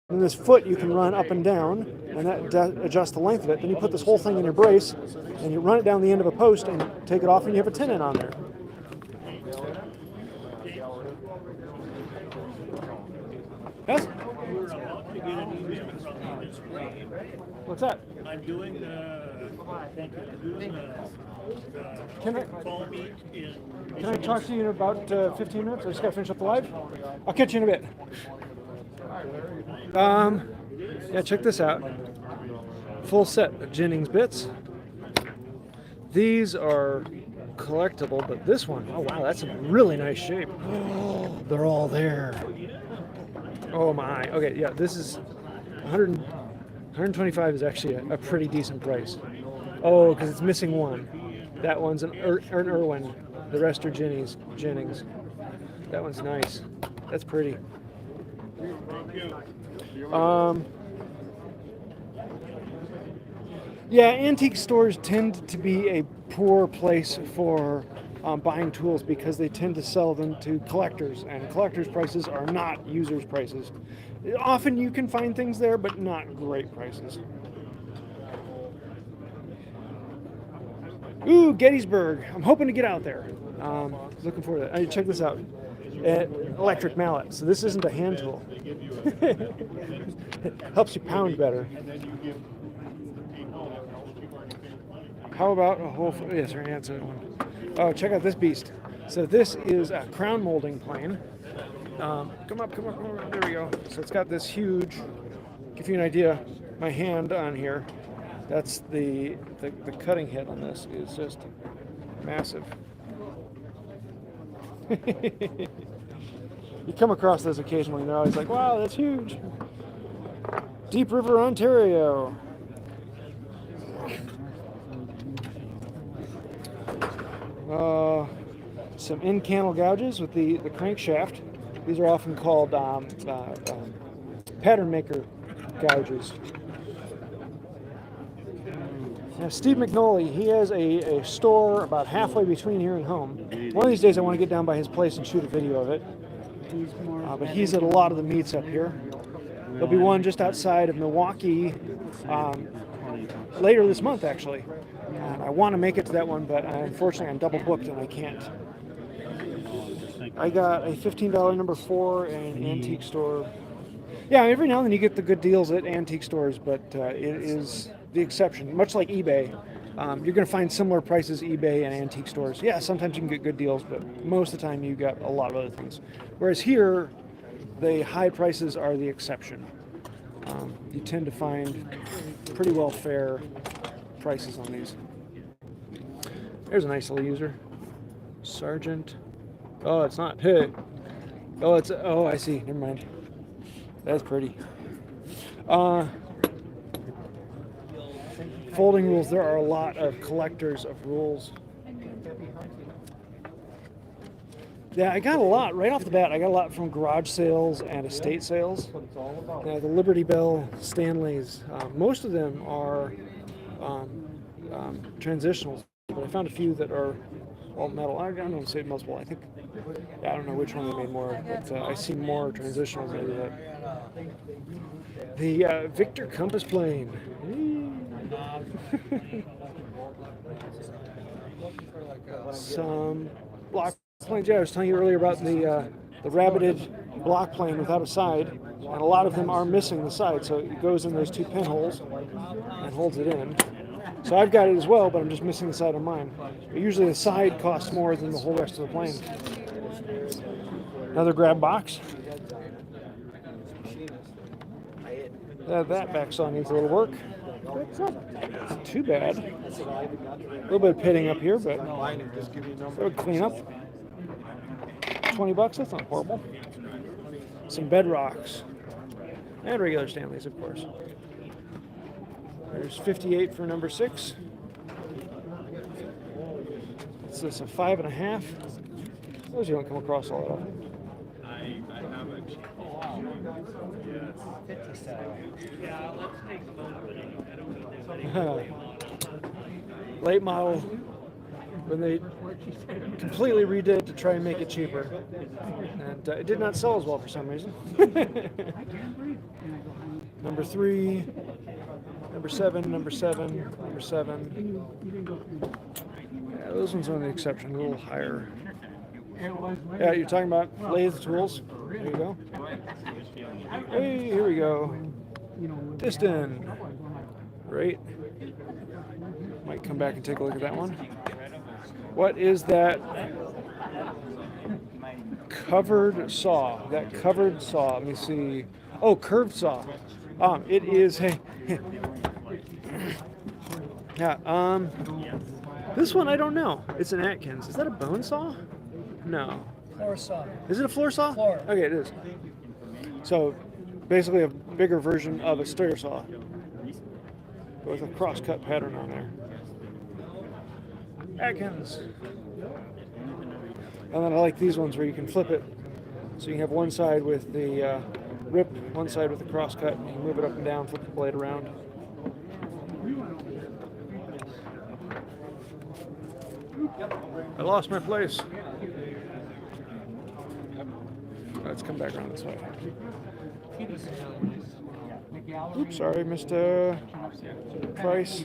And this foot you can run up and down, and that adjusts the length of it. Then you put this whole thing in your brace, and you run it down the end of a post, and take it off, and you have a tenon on there. Yes? What's that? I'm doing Can I talk to you in about 15 minutes? I just got to finish up the live. I'll catch you in a bit. Yeah, check this out. Full set of Jennings bits. These are collectible, but this one, oh wow, that's in really nice shape. Oh, they're all there. Oh my. Okay, yeah, this is 125 is actually a pretty decent price. Oh, because it's missing one. That one's an Irwin. The rest are Jennings. That one's nice. That's pretty. Yeah, antique stores tend to be a poor place for buying tools because they tend to sell them to collectors, and collectors' prices are not users' prices. Often you can find things there, but not great prices. Ooh, Gettysburg. I'm hoping to get out there. Looking forward to that. Check this out. Electric mallet. So this isn't a hand tool. It helps you pound better. How about a whole... Yes, her answer one. Oh, check out this beast. So this is a crown molding plane. Come up. There we go. So it's got this huge... Give you an idea, my hand on here. That's the cutting head on this is just massive. You come across those occasionally, and they're always like, wow, that's huge. Deep River, Ontario. Some in-cannel gouges with the crankshaft. These are often called pattern maker gouges. Now, Steve McNolly, he has a store about halfway between here and home. One of these days I want to get down by his place and shoot a video of it. But he's at a lot of the meets up here. There'll be one just outside of Milwaukee later this month, actually. I want to make it to that one, but unfortunately I'm double booked and I can't. I got a $15 number 4 in an antique store. Yeah, every now and then you get the good deals at antique stores, but it is the exception. Much like eBay, you're going to find similar prices eBay and antique stores. Yeah, sometimes you can get good deals, but most of the time you got a lot of other things. Whereas here, the high prices are the exception. You tend to find pretty well fair prices on these. There's a nice little user. Sergeant. Oh, it's not. Hey. Oh, it's. Oh, I see. Never mind. That's pretty. Folding rules. There are a lot of collectors of rules. Yeah, I got a lot right off the bat. I got a lot from garage sales and estate sales. The Liberty Bell Stanleys. Most of them are transitionals, but I found a few that are all metal. I don't know if say multiple. I think I don't know which one they made more, but I see more transitionals maybe that. The Victor compass plane. Some block planes. Yeah, I was telling you earlier about the rabbited block plane without a side, and a lot of them are missing the side, so it goes in those two pinholes and holds it in. So I've got it as well, but I'm just missing the side on mine. But usually the side costs more than the whole rest of the plane. Another grab box. That back saw needs a little work. It's not too bad. A little bit of pitting up here, but that would clean up. $20, that's not horrible. Some bedrocks. And regular Stanleys, of course. There's 58 for number 6. It's this a 5.5. Those you don't come across all that often. I have a cheap. Late model, when they completely redid it to try and make it cheaper. And it did not sell as well for some reason. Number 3, number 7, number 7, number 7. Yeah, those ones are the exception, a little higher. Yeah, you're talking about Lathe Tools. There you go. Hey, here we go. Piston. Right. Might come back and take a look at that one. What is that covered saw? That covered saw. Let me see. Oh, curved saw. It is a. Yeah. This one I don't know. It's an Atkins. Is that a bone saw? No. Floor saw. Is it a floor saw? Floor. Okay, it is. So, basically a bigger version of a stair saw with a cross-cut pattern on there. Atkins. And then I like these ones where you can flip it. So you can have one side with the rip, one side with the cross-cut, and you move it up and down, flip the blade around. I lost my place. Let's come back around this way. Oops, sorry, Mr. Price.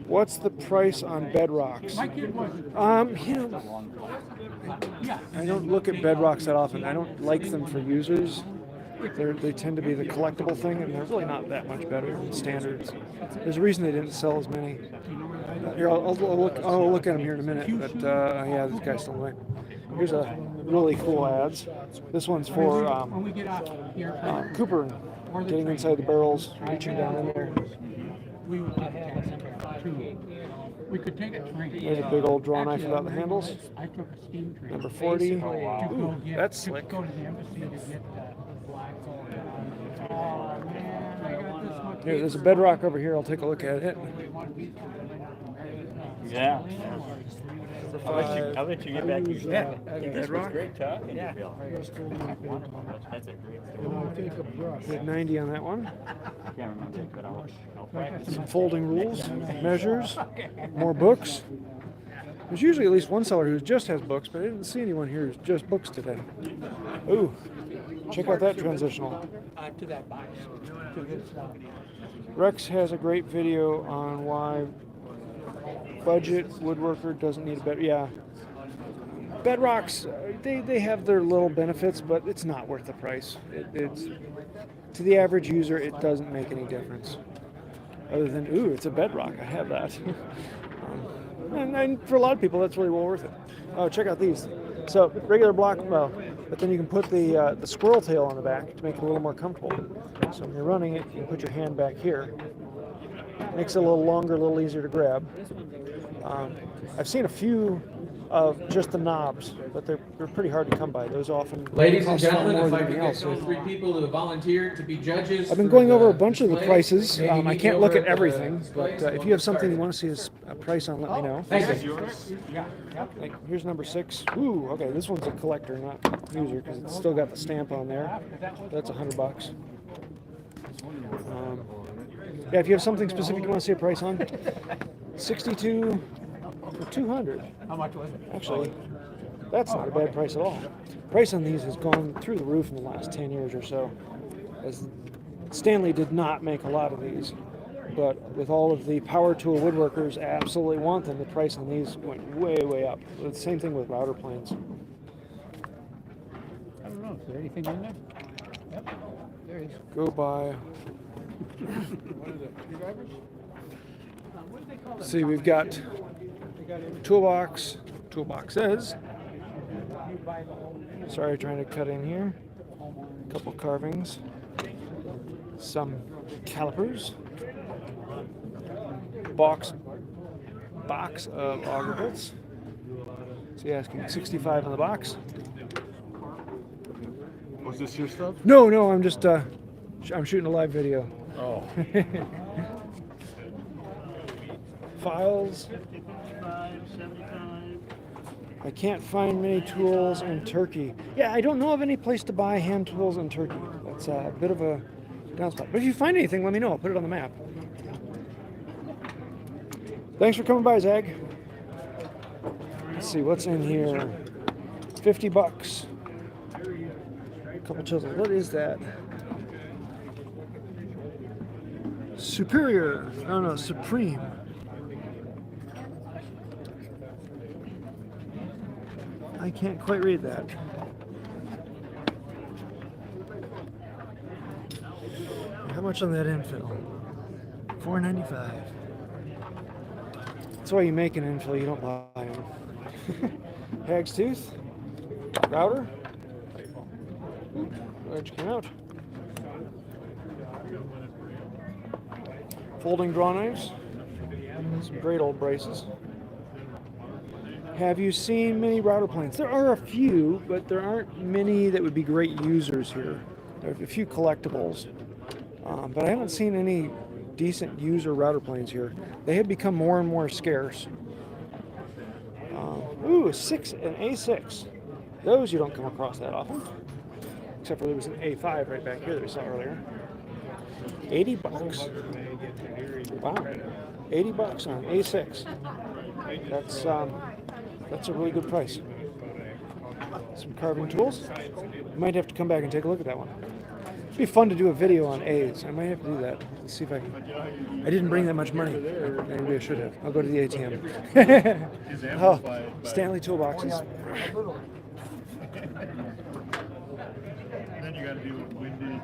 What's the price on bedrocks? I don't look at bedrocks that often. I don't like them for users. They tend to be the collectible thing, and they're really not that much better than standards. There's a reason they didn't sell as many. Here, I'll look at them here in a minute, but yeah, this guy's still away. Here's a really cool ads. This one's for Cooper, getting inside the barrels, reaching down in there. We could take a train. There's a big old draw knife without the handles. I took a steam train. Number 40. Ooh, That's slick. Go to the embassy to get flags all done. Oh man, I got this much. Here, there's a bedrock over here. I'll take a look at it. Yeah. I'll let you get back to your Yeah. This was great talking. Yeah. That's a great Hit 90 on that one. I can't remember, but I'll practice. Some folding rules, measures, more books. There's usually at least one seller who just has books, but I didn't see anyone here who's just books today. Ooh, check out that transitional. To that box. To this Rex has a great video on why budget woodworker doesn't need a bed. Yeah, bedrocks, they have their little benefits, but it's not worth the price. It's to the average user, it doesn't make any difference. Other than, ooh, it's a bedrock. I have that. and for a lot of people, that's really well worth it. Oh, check out these. So regular block, well, but then you can put the squirrel tail on the back to make it a little more comfortable. So when you're running it, you can put your hand back here. Makes it a little longer, a little easier to grab. I've seen a few of just the knobs, but they're pretty hard to come by. Those often Ladies and cost a lot gentlemen, more if I than could anything get else. those 3 people who have volunteered to be judges. I've been for going the over a bunch of the display. prices. Maybe I meet can't you look over at the everything, display. but if you have something you want to see a price on, let me know. Thank you. Like, here's number 6. Ooh, okay, this one's a collector, not user, because it's still got the stamp on there. That's $100. Yeah, if you have something specific you want to see a price on, 62 for 200. How much was it? Actually, that's not a bad price at all. Price on these has gone through the roof in the last 10 years or so. As Stanley did not make a lot of these, but with all of the power tool woodworkers absolutely want them, the price on these went way, way up. The same thing with router planes. I don't know. Is there anything in there? Yep. There is. Go by. See, we've got toolboxes. Sorry, trying to cut in here. A couple carvings, some calipers, box of auger bolts. So you're asking 65 in the box. Was this your stuff? No, I'm just I'm shooting a live video. Oh. Files. I can't find many tools in Turkey. Yeah, I don't know of any place to buy hand tools in Turkey. That's a bit of a downside. But if you find anything, let me know. I'll put it on the map. Thanks for coming by, Zag. Let's see what's in here. $50. A couple chisels. What is that? Superior. No, Supreme. I can't quite read that. How much on that infill? $4.95. That's why you make an infill, you don't buy them. Hag's tooth. Router. Edge came out. Folding draw knives. Some great old braces. Have you seen many router planes? There are a few, but there aren't many that would be great users here. There are a few collectibles, but I haven't seen any decent user router planes here. They have become more and more scarce. Ooh, an A6. Those you don't come across that often, except for there was an A5 right back here that we saw earlier. $80. Wow, $80 on A6. That's a really good price. Some carving tools. Might have to come back and take a look at that one. It'd be fun to do a video on A's. I might have to do that. Let's see if I can. I didn't bring that much money. Maybe I should have. I'll go to the ATM. Oh, Stanley toolboxes. Then you got to do windy.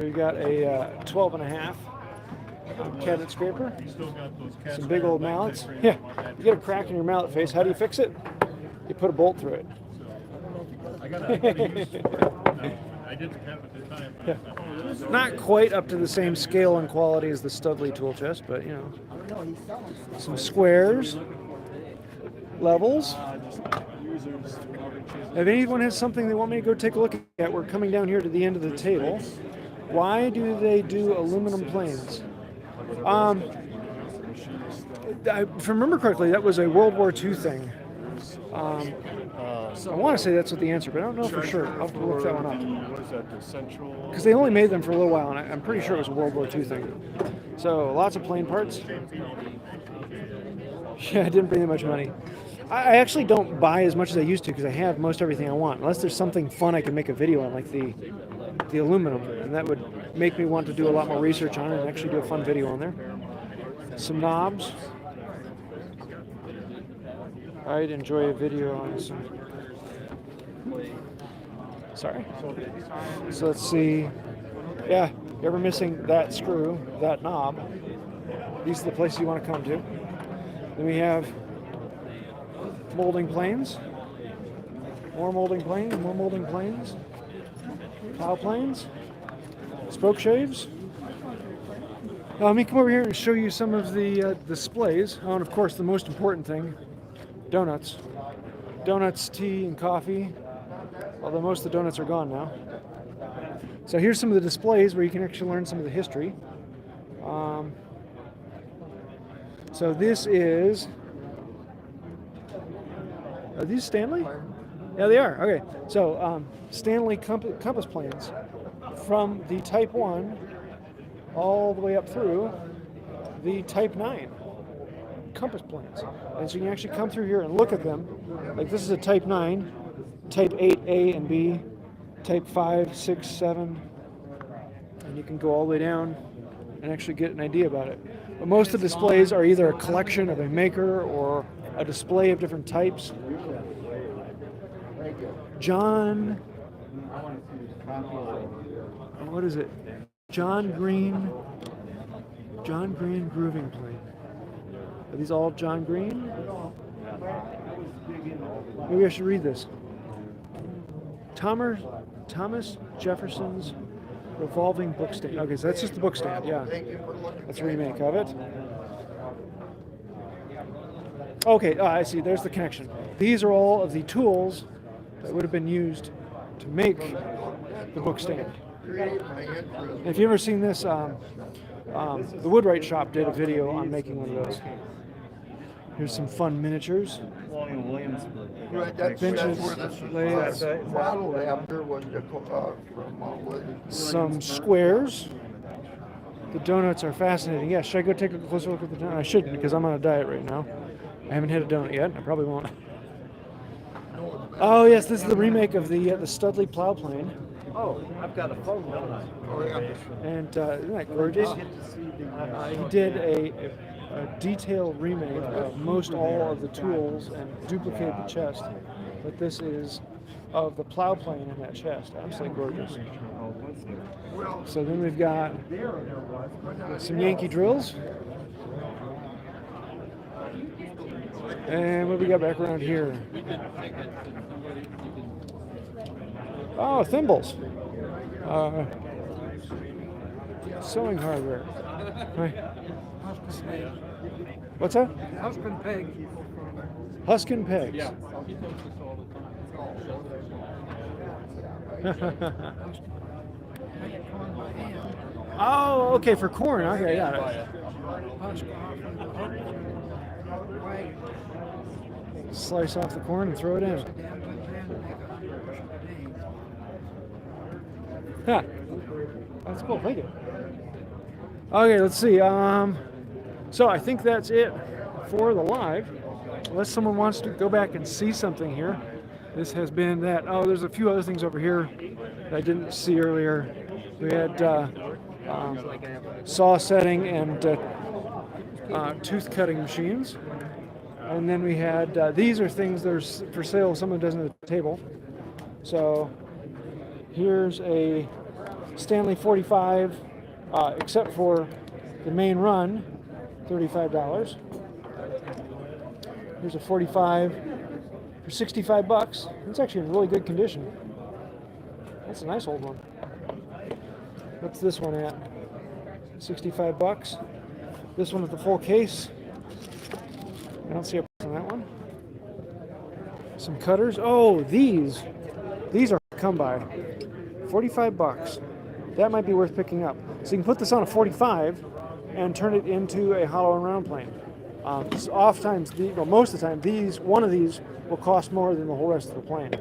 We got a 12.5 cabinet scraper. Some big old mallets. Yeah, you get a crack in your mallet face. How do you fix it? You put a bolt through it. I got to I did the cap at the time. Yeah. Not quite up to the same scale and quality as the Studley tool chest, but you know. Some squares, levels. If anyone has something they want me to go take a look at, we're coming down here to the end of the table. Why do they do aluminum planes? If I remember correctly, that was a World War II thing. I want to say that's what the answer, but I don't know for sure. I'll have to look that one up. What is that, the central? Because they only made them for a little while, and I'm pretty sure it was a World War II thing. So lots of plane parts. Yeah, I didn't bring that much money. I actually don't buy as much as I used to because I have most everything I want. Unless there's something fun I can make a video on, like the aluminum, and that would make me want to do a lot more research on it and actually do a fun video on there. Some knobs. I'd enjoy a video on some. Sorry. So let's see. Yeah, you ever missing that screw, that knob? These are the places you want to come to. Then we have molding planes. More molding planes, more molding planes. Plow planes. Spoke shaves. Now, let me come over here and show you some of the displays. Oh, and of course, the most important thing, donuts. Donuts, tea, and coffee. Although most of the donuts are gone now. So here's some of the displays where you can actually learn some of the history. So this is... Are these Stanley? Yeah, they are. Okay. So Stanley compass planes from the Type 1 all the way up through the Type 9 compass planes. And so you can actually come through here and look at them. Like this is a Type 9, Type 8A and B, Type 5, 6, 7. And you can go all the way down and actually get an idea about it. But most of the displays are either a collection of a maker or a display of different types. What is it? John Green grooving plane. Are these all John Green? Maybe I should read this. Thomas Jefferson's revolving book stand. Okay, so that's just the book stand, yeah. That's a remake of it. Okay, I see, there's the connection. These are all of the tools that would have been used to make the book stand. And if you've ever seen this, the Woodwright shop did a video on making one of those. Here's some fun miniatures. Right, that's Benches, where this lathes. is modeled after was from Some squares. The donuts are fascinating. Yeah, should I go take a closer look at the donut? I shouldn't because I'm on a diet right now. I haven't had a donut yet. I probably won't. Oh yes, this is the remake of the Studley Plow Plane. Oh, I've got a phone, don't I? And isn't that gorgeous? He did a detailed remake of most all of the tools and duplicated the chest. But this is of the plow plane in that chest. Absolutely gorgeous. So then we've got some Yankee Drills. And what do we got back around here? Oh, thimbles. Sewing hardware. What's that? Husk and peg. Husk and pegs. Yeah. Oh, okay, for corn. Okay, got it. Slice off the corn and throw it in. Huh. That's cool. Thank you. Okay, let's see. So I think that's it for the live. Unless someone wants to go back and see something here. This has been that. Oh, there's a few other things over here that I didn't see earlier. We had saw setting and tooth cutting machines. And then we had, these are things that are for sale, someone doesn't at the table. So here's a Stanley 45, except for the main run, $35. Here's a 45 for 65 bucks. It's actually in really good condition. That's a nice old one. What's this one at? 65 bucks. This one with the full case. I don't see a price on that one. Some cutters. Oh, these are come by. 45 bucks. That might be worth picking up. So you can put this on a 45 and turn it into a hollow and round plane. Oftentimes, most of the time, one of these will cost more than the whole rest of the plane.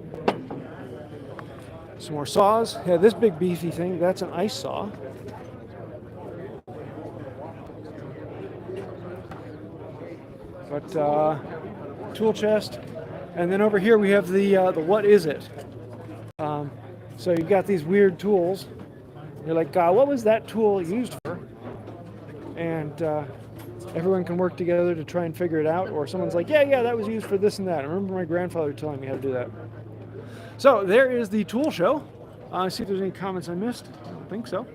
Some more saws. Yeah, this big beefy thing, that's an ice saw. But tool chest, and then over here we have the what is it? So you've got these weird tools. You're like, God, what was that tool used for? And everyone can work together to try and figure it out. Or someone's like, yeah, that was used for this and that. I remember my grandfather telling me how to do that. So there is the tool show. See if there's any comments I missed. I don't think so.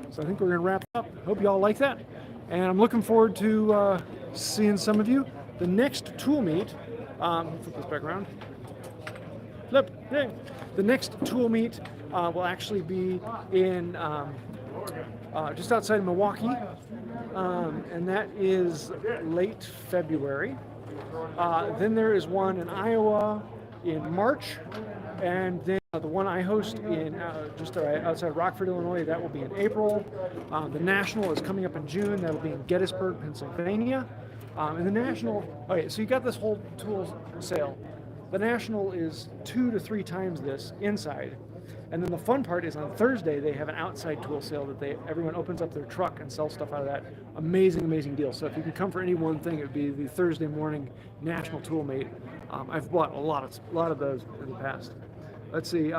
So I think we're going to wrap up. Hope you all like that. And I'm looking forward to seeing some of you. The next tool meet, flip this back around. Flip, yeah. The next tool meet will actually be in just outside of Milwaukee, and that is late February. Then there is one in Iowa in March, and then the one I host in just outside Rockford, Illinois, that will be in April. The National is coming up in June. That will be in Gettysburg, Pennsylvania. And the National, okay, so you got this whole tools sale. The National is 2 to 3 times this inside. And then the fun part is on Thursday, they have an outside tool sale that everyone opens up their truck and sells stuff out of that. Amazing deal. So if you can come for any one thing, it would be the Thursday morning National Tool Meet. I've bought a lot of those in the past. Let's see.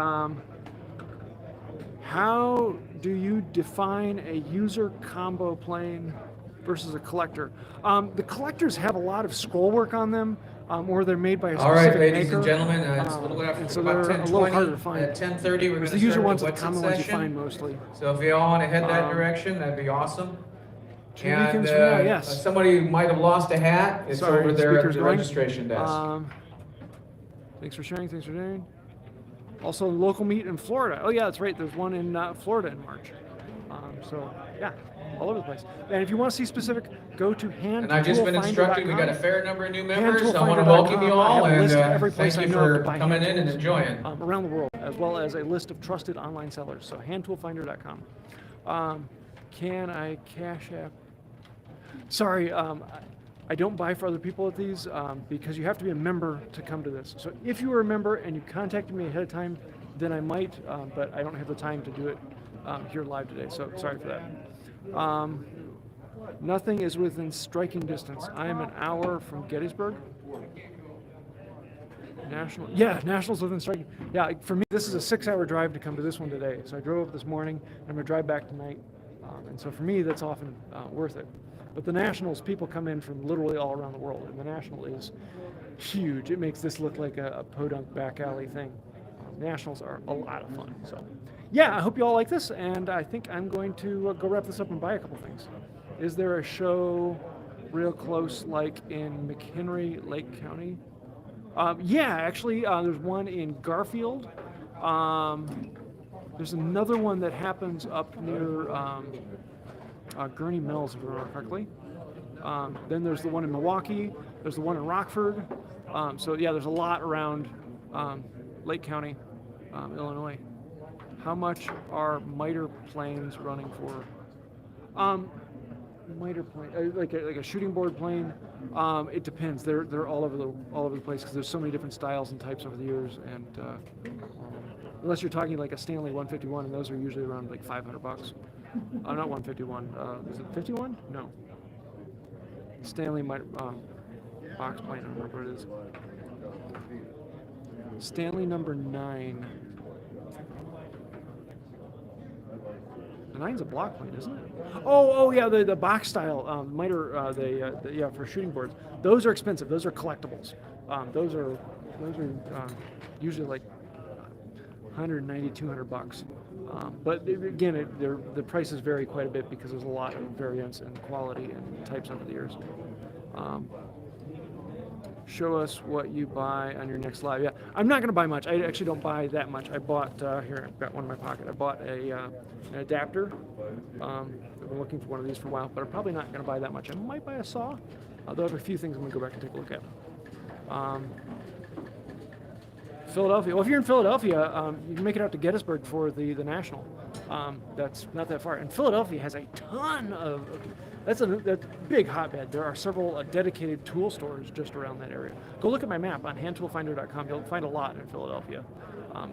How do you define a user combo plane versus a collector? The collectors have a lot of scroll work on them, or they're made by a specific All right, ladies maker. and gentlemen, it's a little bit after and so about they're a little harder to 10:20. find. At 10:30, we're going to The user start ones the are the what's common in ones you session. find mostly. So if you all want to head that direction, that'd be awesome. 2 And weekends from now, yes. somebody might have lost a hat. It's Sorry, over there at speaker's the going. registration desk. Thanks for sharing. Thanks for sharing. Also, local meet in Florida. Oh yeah, that's right. There's one in Florida in March. So yeah, all over the place. And if you want to see specific, go to And I've just been instructed, we got a handtoolfinder.com. fair number of new members, so I want to Handtoolfinder.com. welcome you I have all, a and list of every place thank you I know to for buy coming hand in and tools, enjoying. around the world, as well as a list of trusted online sellers. So handtoolfinder.com. Can I cash app? Sorry, I don't buy for other people at these because you have to be a member to come to this. So if you were a member and you contacted me ahead of time, then I might, but I don't have the time to do it here live today. So sorry for that. Nothing is within striking distance. I am an hour from Gettysburg. Nationals within striking. Yeah, for me, this is a 6-hour drive to come to this one today. So I drove up this morning, and I'm gonna drive back tonight. And so for me, that's often worth it. But the Nationals, people come in from literally all around the world, and the National is huge. It makes this look like a podunk back alley thing. Nationals are a lot of fun. So yeah, I hope you all like this, and I think I'm going to go wrap this up and buy a couple things. Is there a show real close, like in McHenry, Lake County? Yeah, actually, there's one in Garfield. There's another one that happens up near Gurney Mills, if I remember correctly. Then there's the one in Milwaukee. There's the one in Rockford. So yeah, there's a lot around Lake County, Illinois. How much are miter planes running for? Miter plane, like a shooting board plane. It depends. They're all over the place because there's so many different styles and types over the years. And unless you're talking like a Stanley 151, and those are usually around like $500. Not 151. Is it 51? No. Stanley box plane. I don't remember what it is. Stanley number 9. The 9's a block plane, isn't it? Oh yeah, the box style miter. Yeah, for shooting boards. Those are expensive. Those are collectibles. Those are usually like $190, $200. But again, the prices vary quite a bit because there's a lot of variance in quality and types over the years. Show us what you buy on your next live. Yeah, I'm not going to buy much. I actually don't buy that much. I bought, here, I've got one in my pocket. I bought an adapter. I've been looking for one of these for a while, but I'm probably not going to buy that much. I might buy a saw. Though I have a few things I'm going to go back and take a look at. Philadelphia. Well, if you're in Philadelphia, you can make it out to Gettysburg for the National. That's not that far. And Philadelphia has a ton of. That's a big hotbed. There are several dedicated tool stores just around that area. Go look at my map on handtoolfinder.com. You'll find a lot in Philadelphia.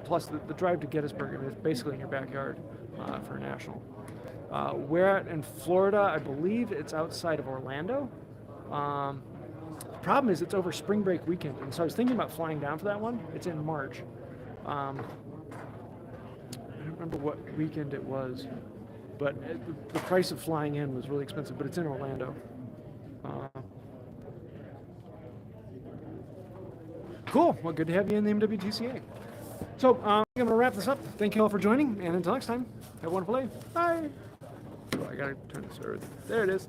Plus, the drive to Gettysburg is basically in your backyard for a National. We're at in Florida. I believe it's outside of Orlando. The problem is it's over spring break weekend, and so I was thinking about flying down for that one. It's in March. I don't remember what weekend it was, but the price of flying in was really expensive, but it's in Orlando. Cool. Well, good to have you in the MWTCA. So I'm going to wrap this up. Thank you all for joining, and until next time, have a wonderful day. Bye. Oh, I got to turn this over. There it is.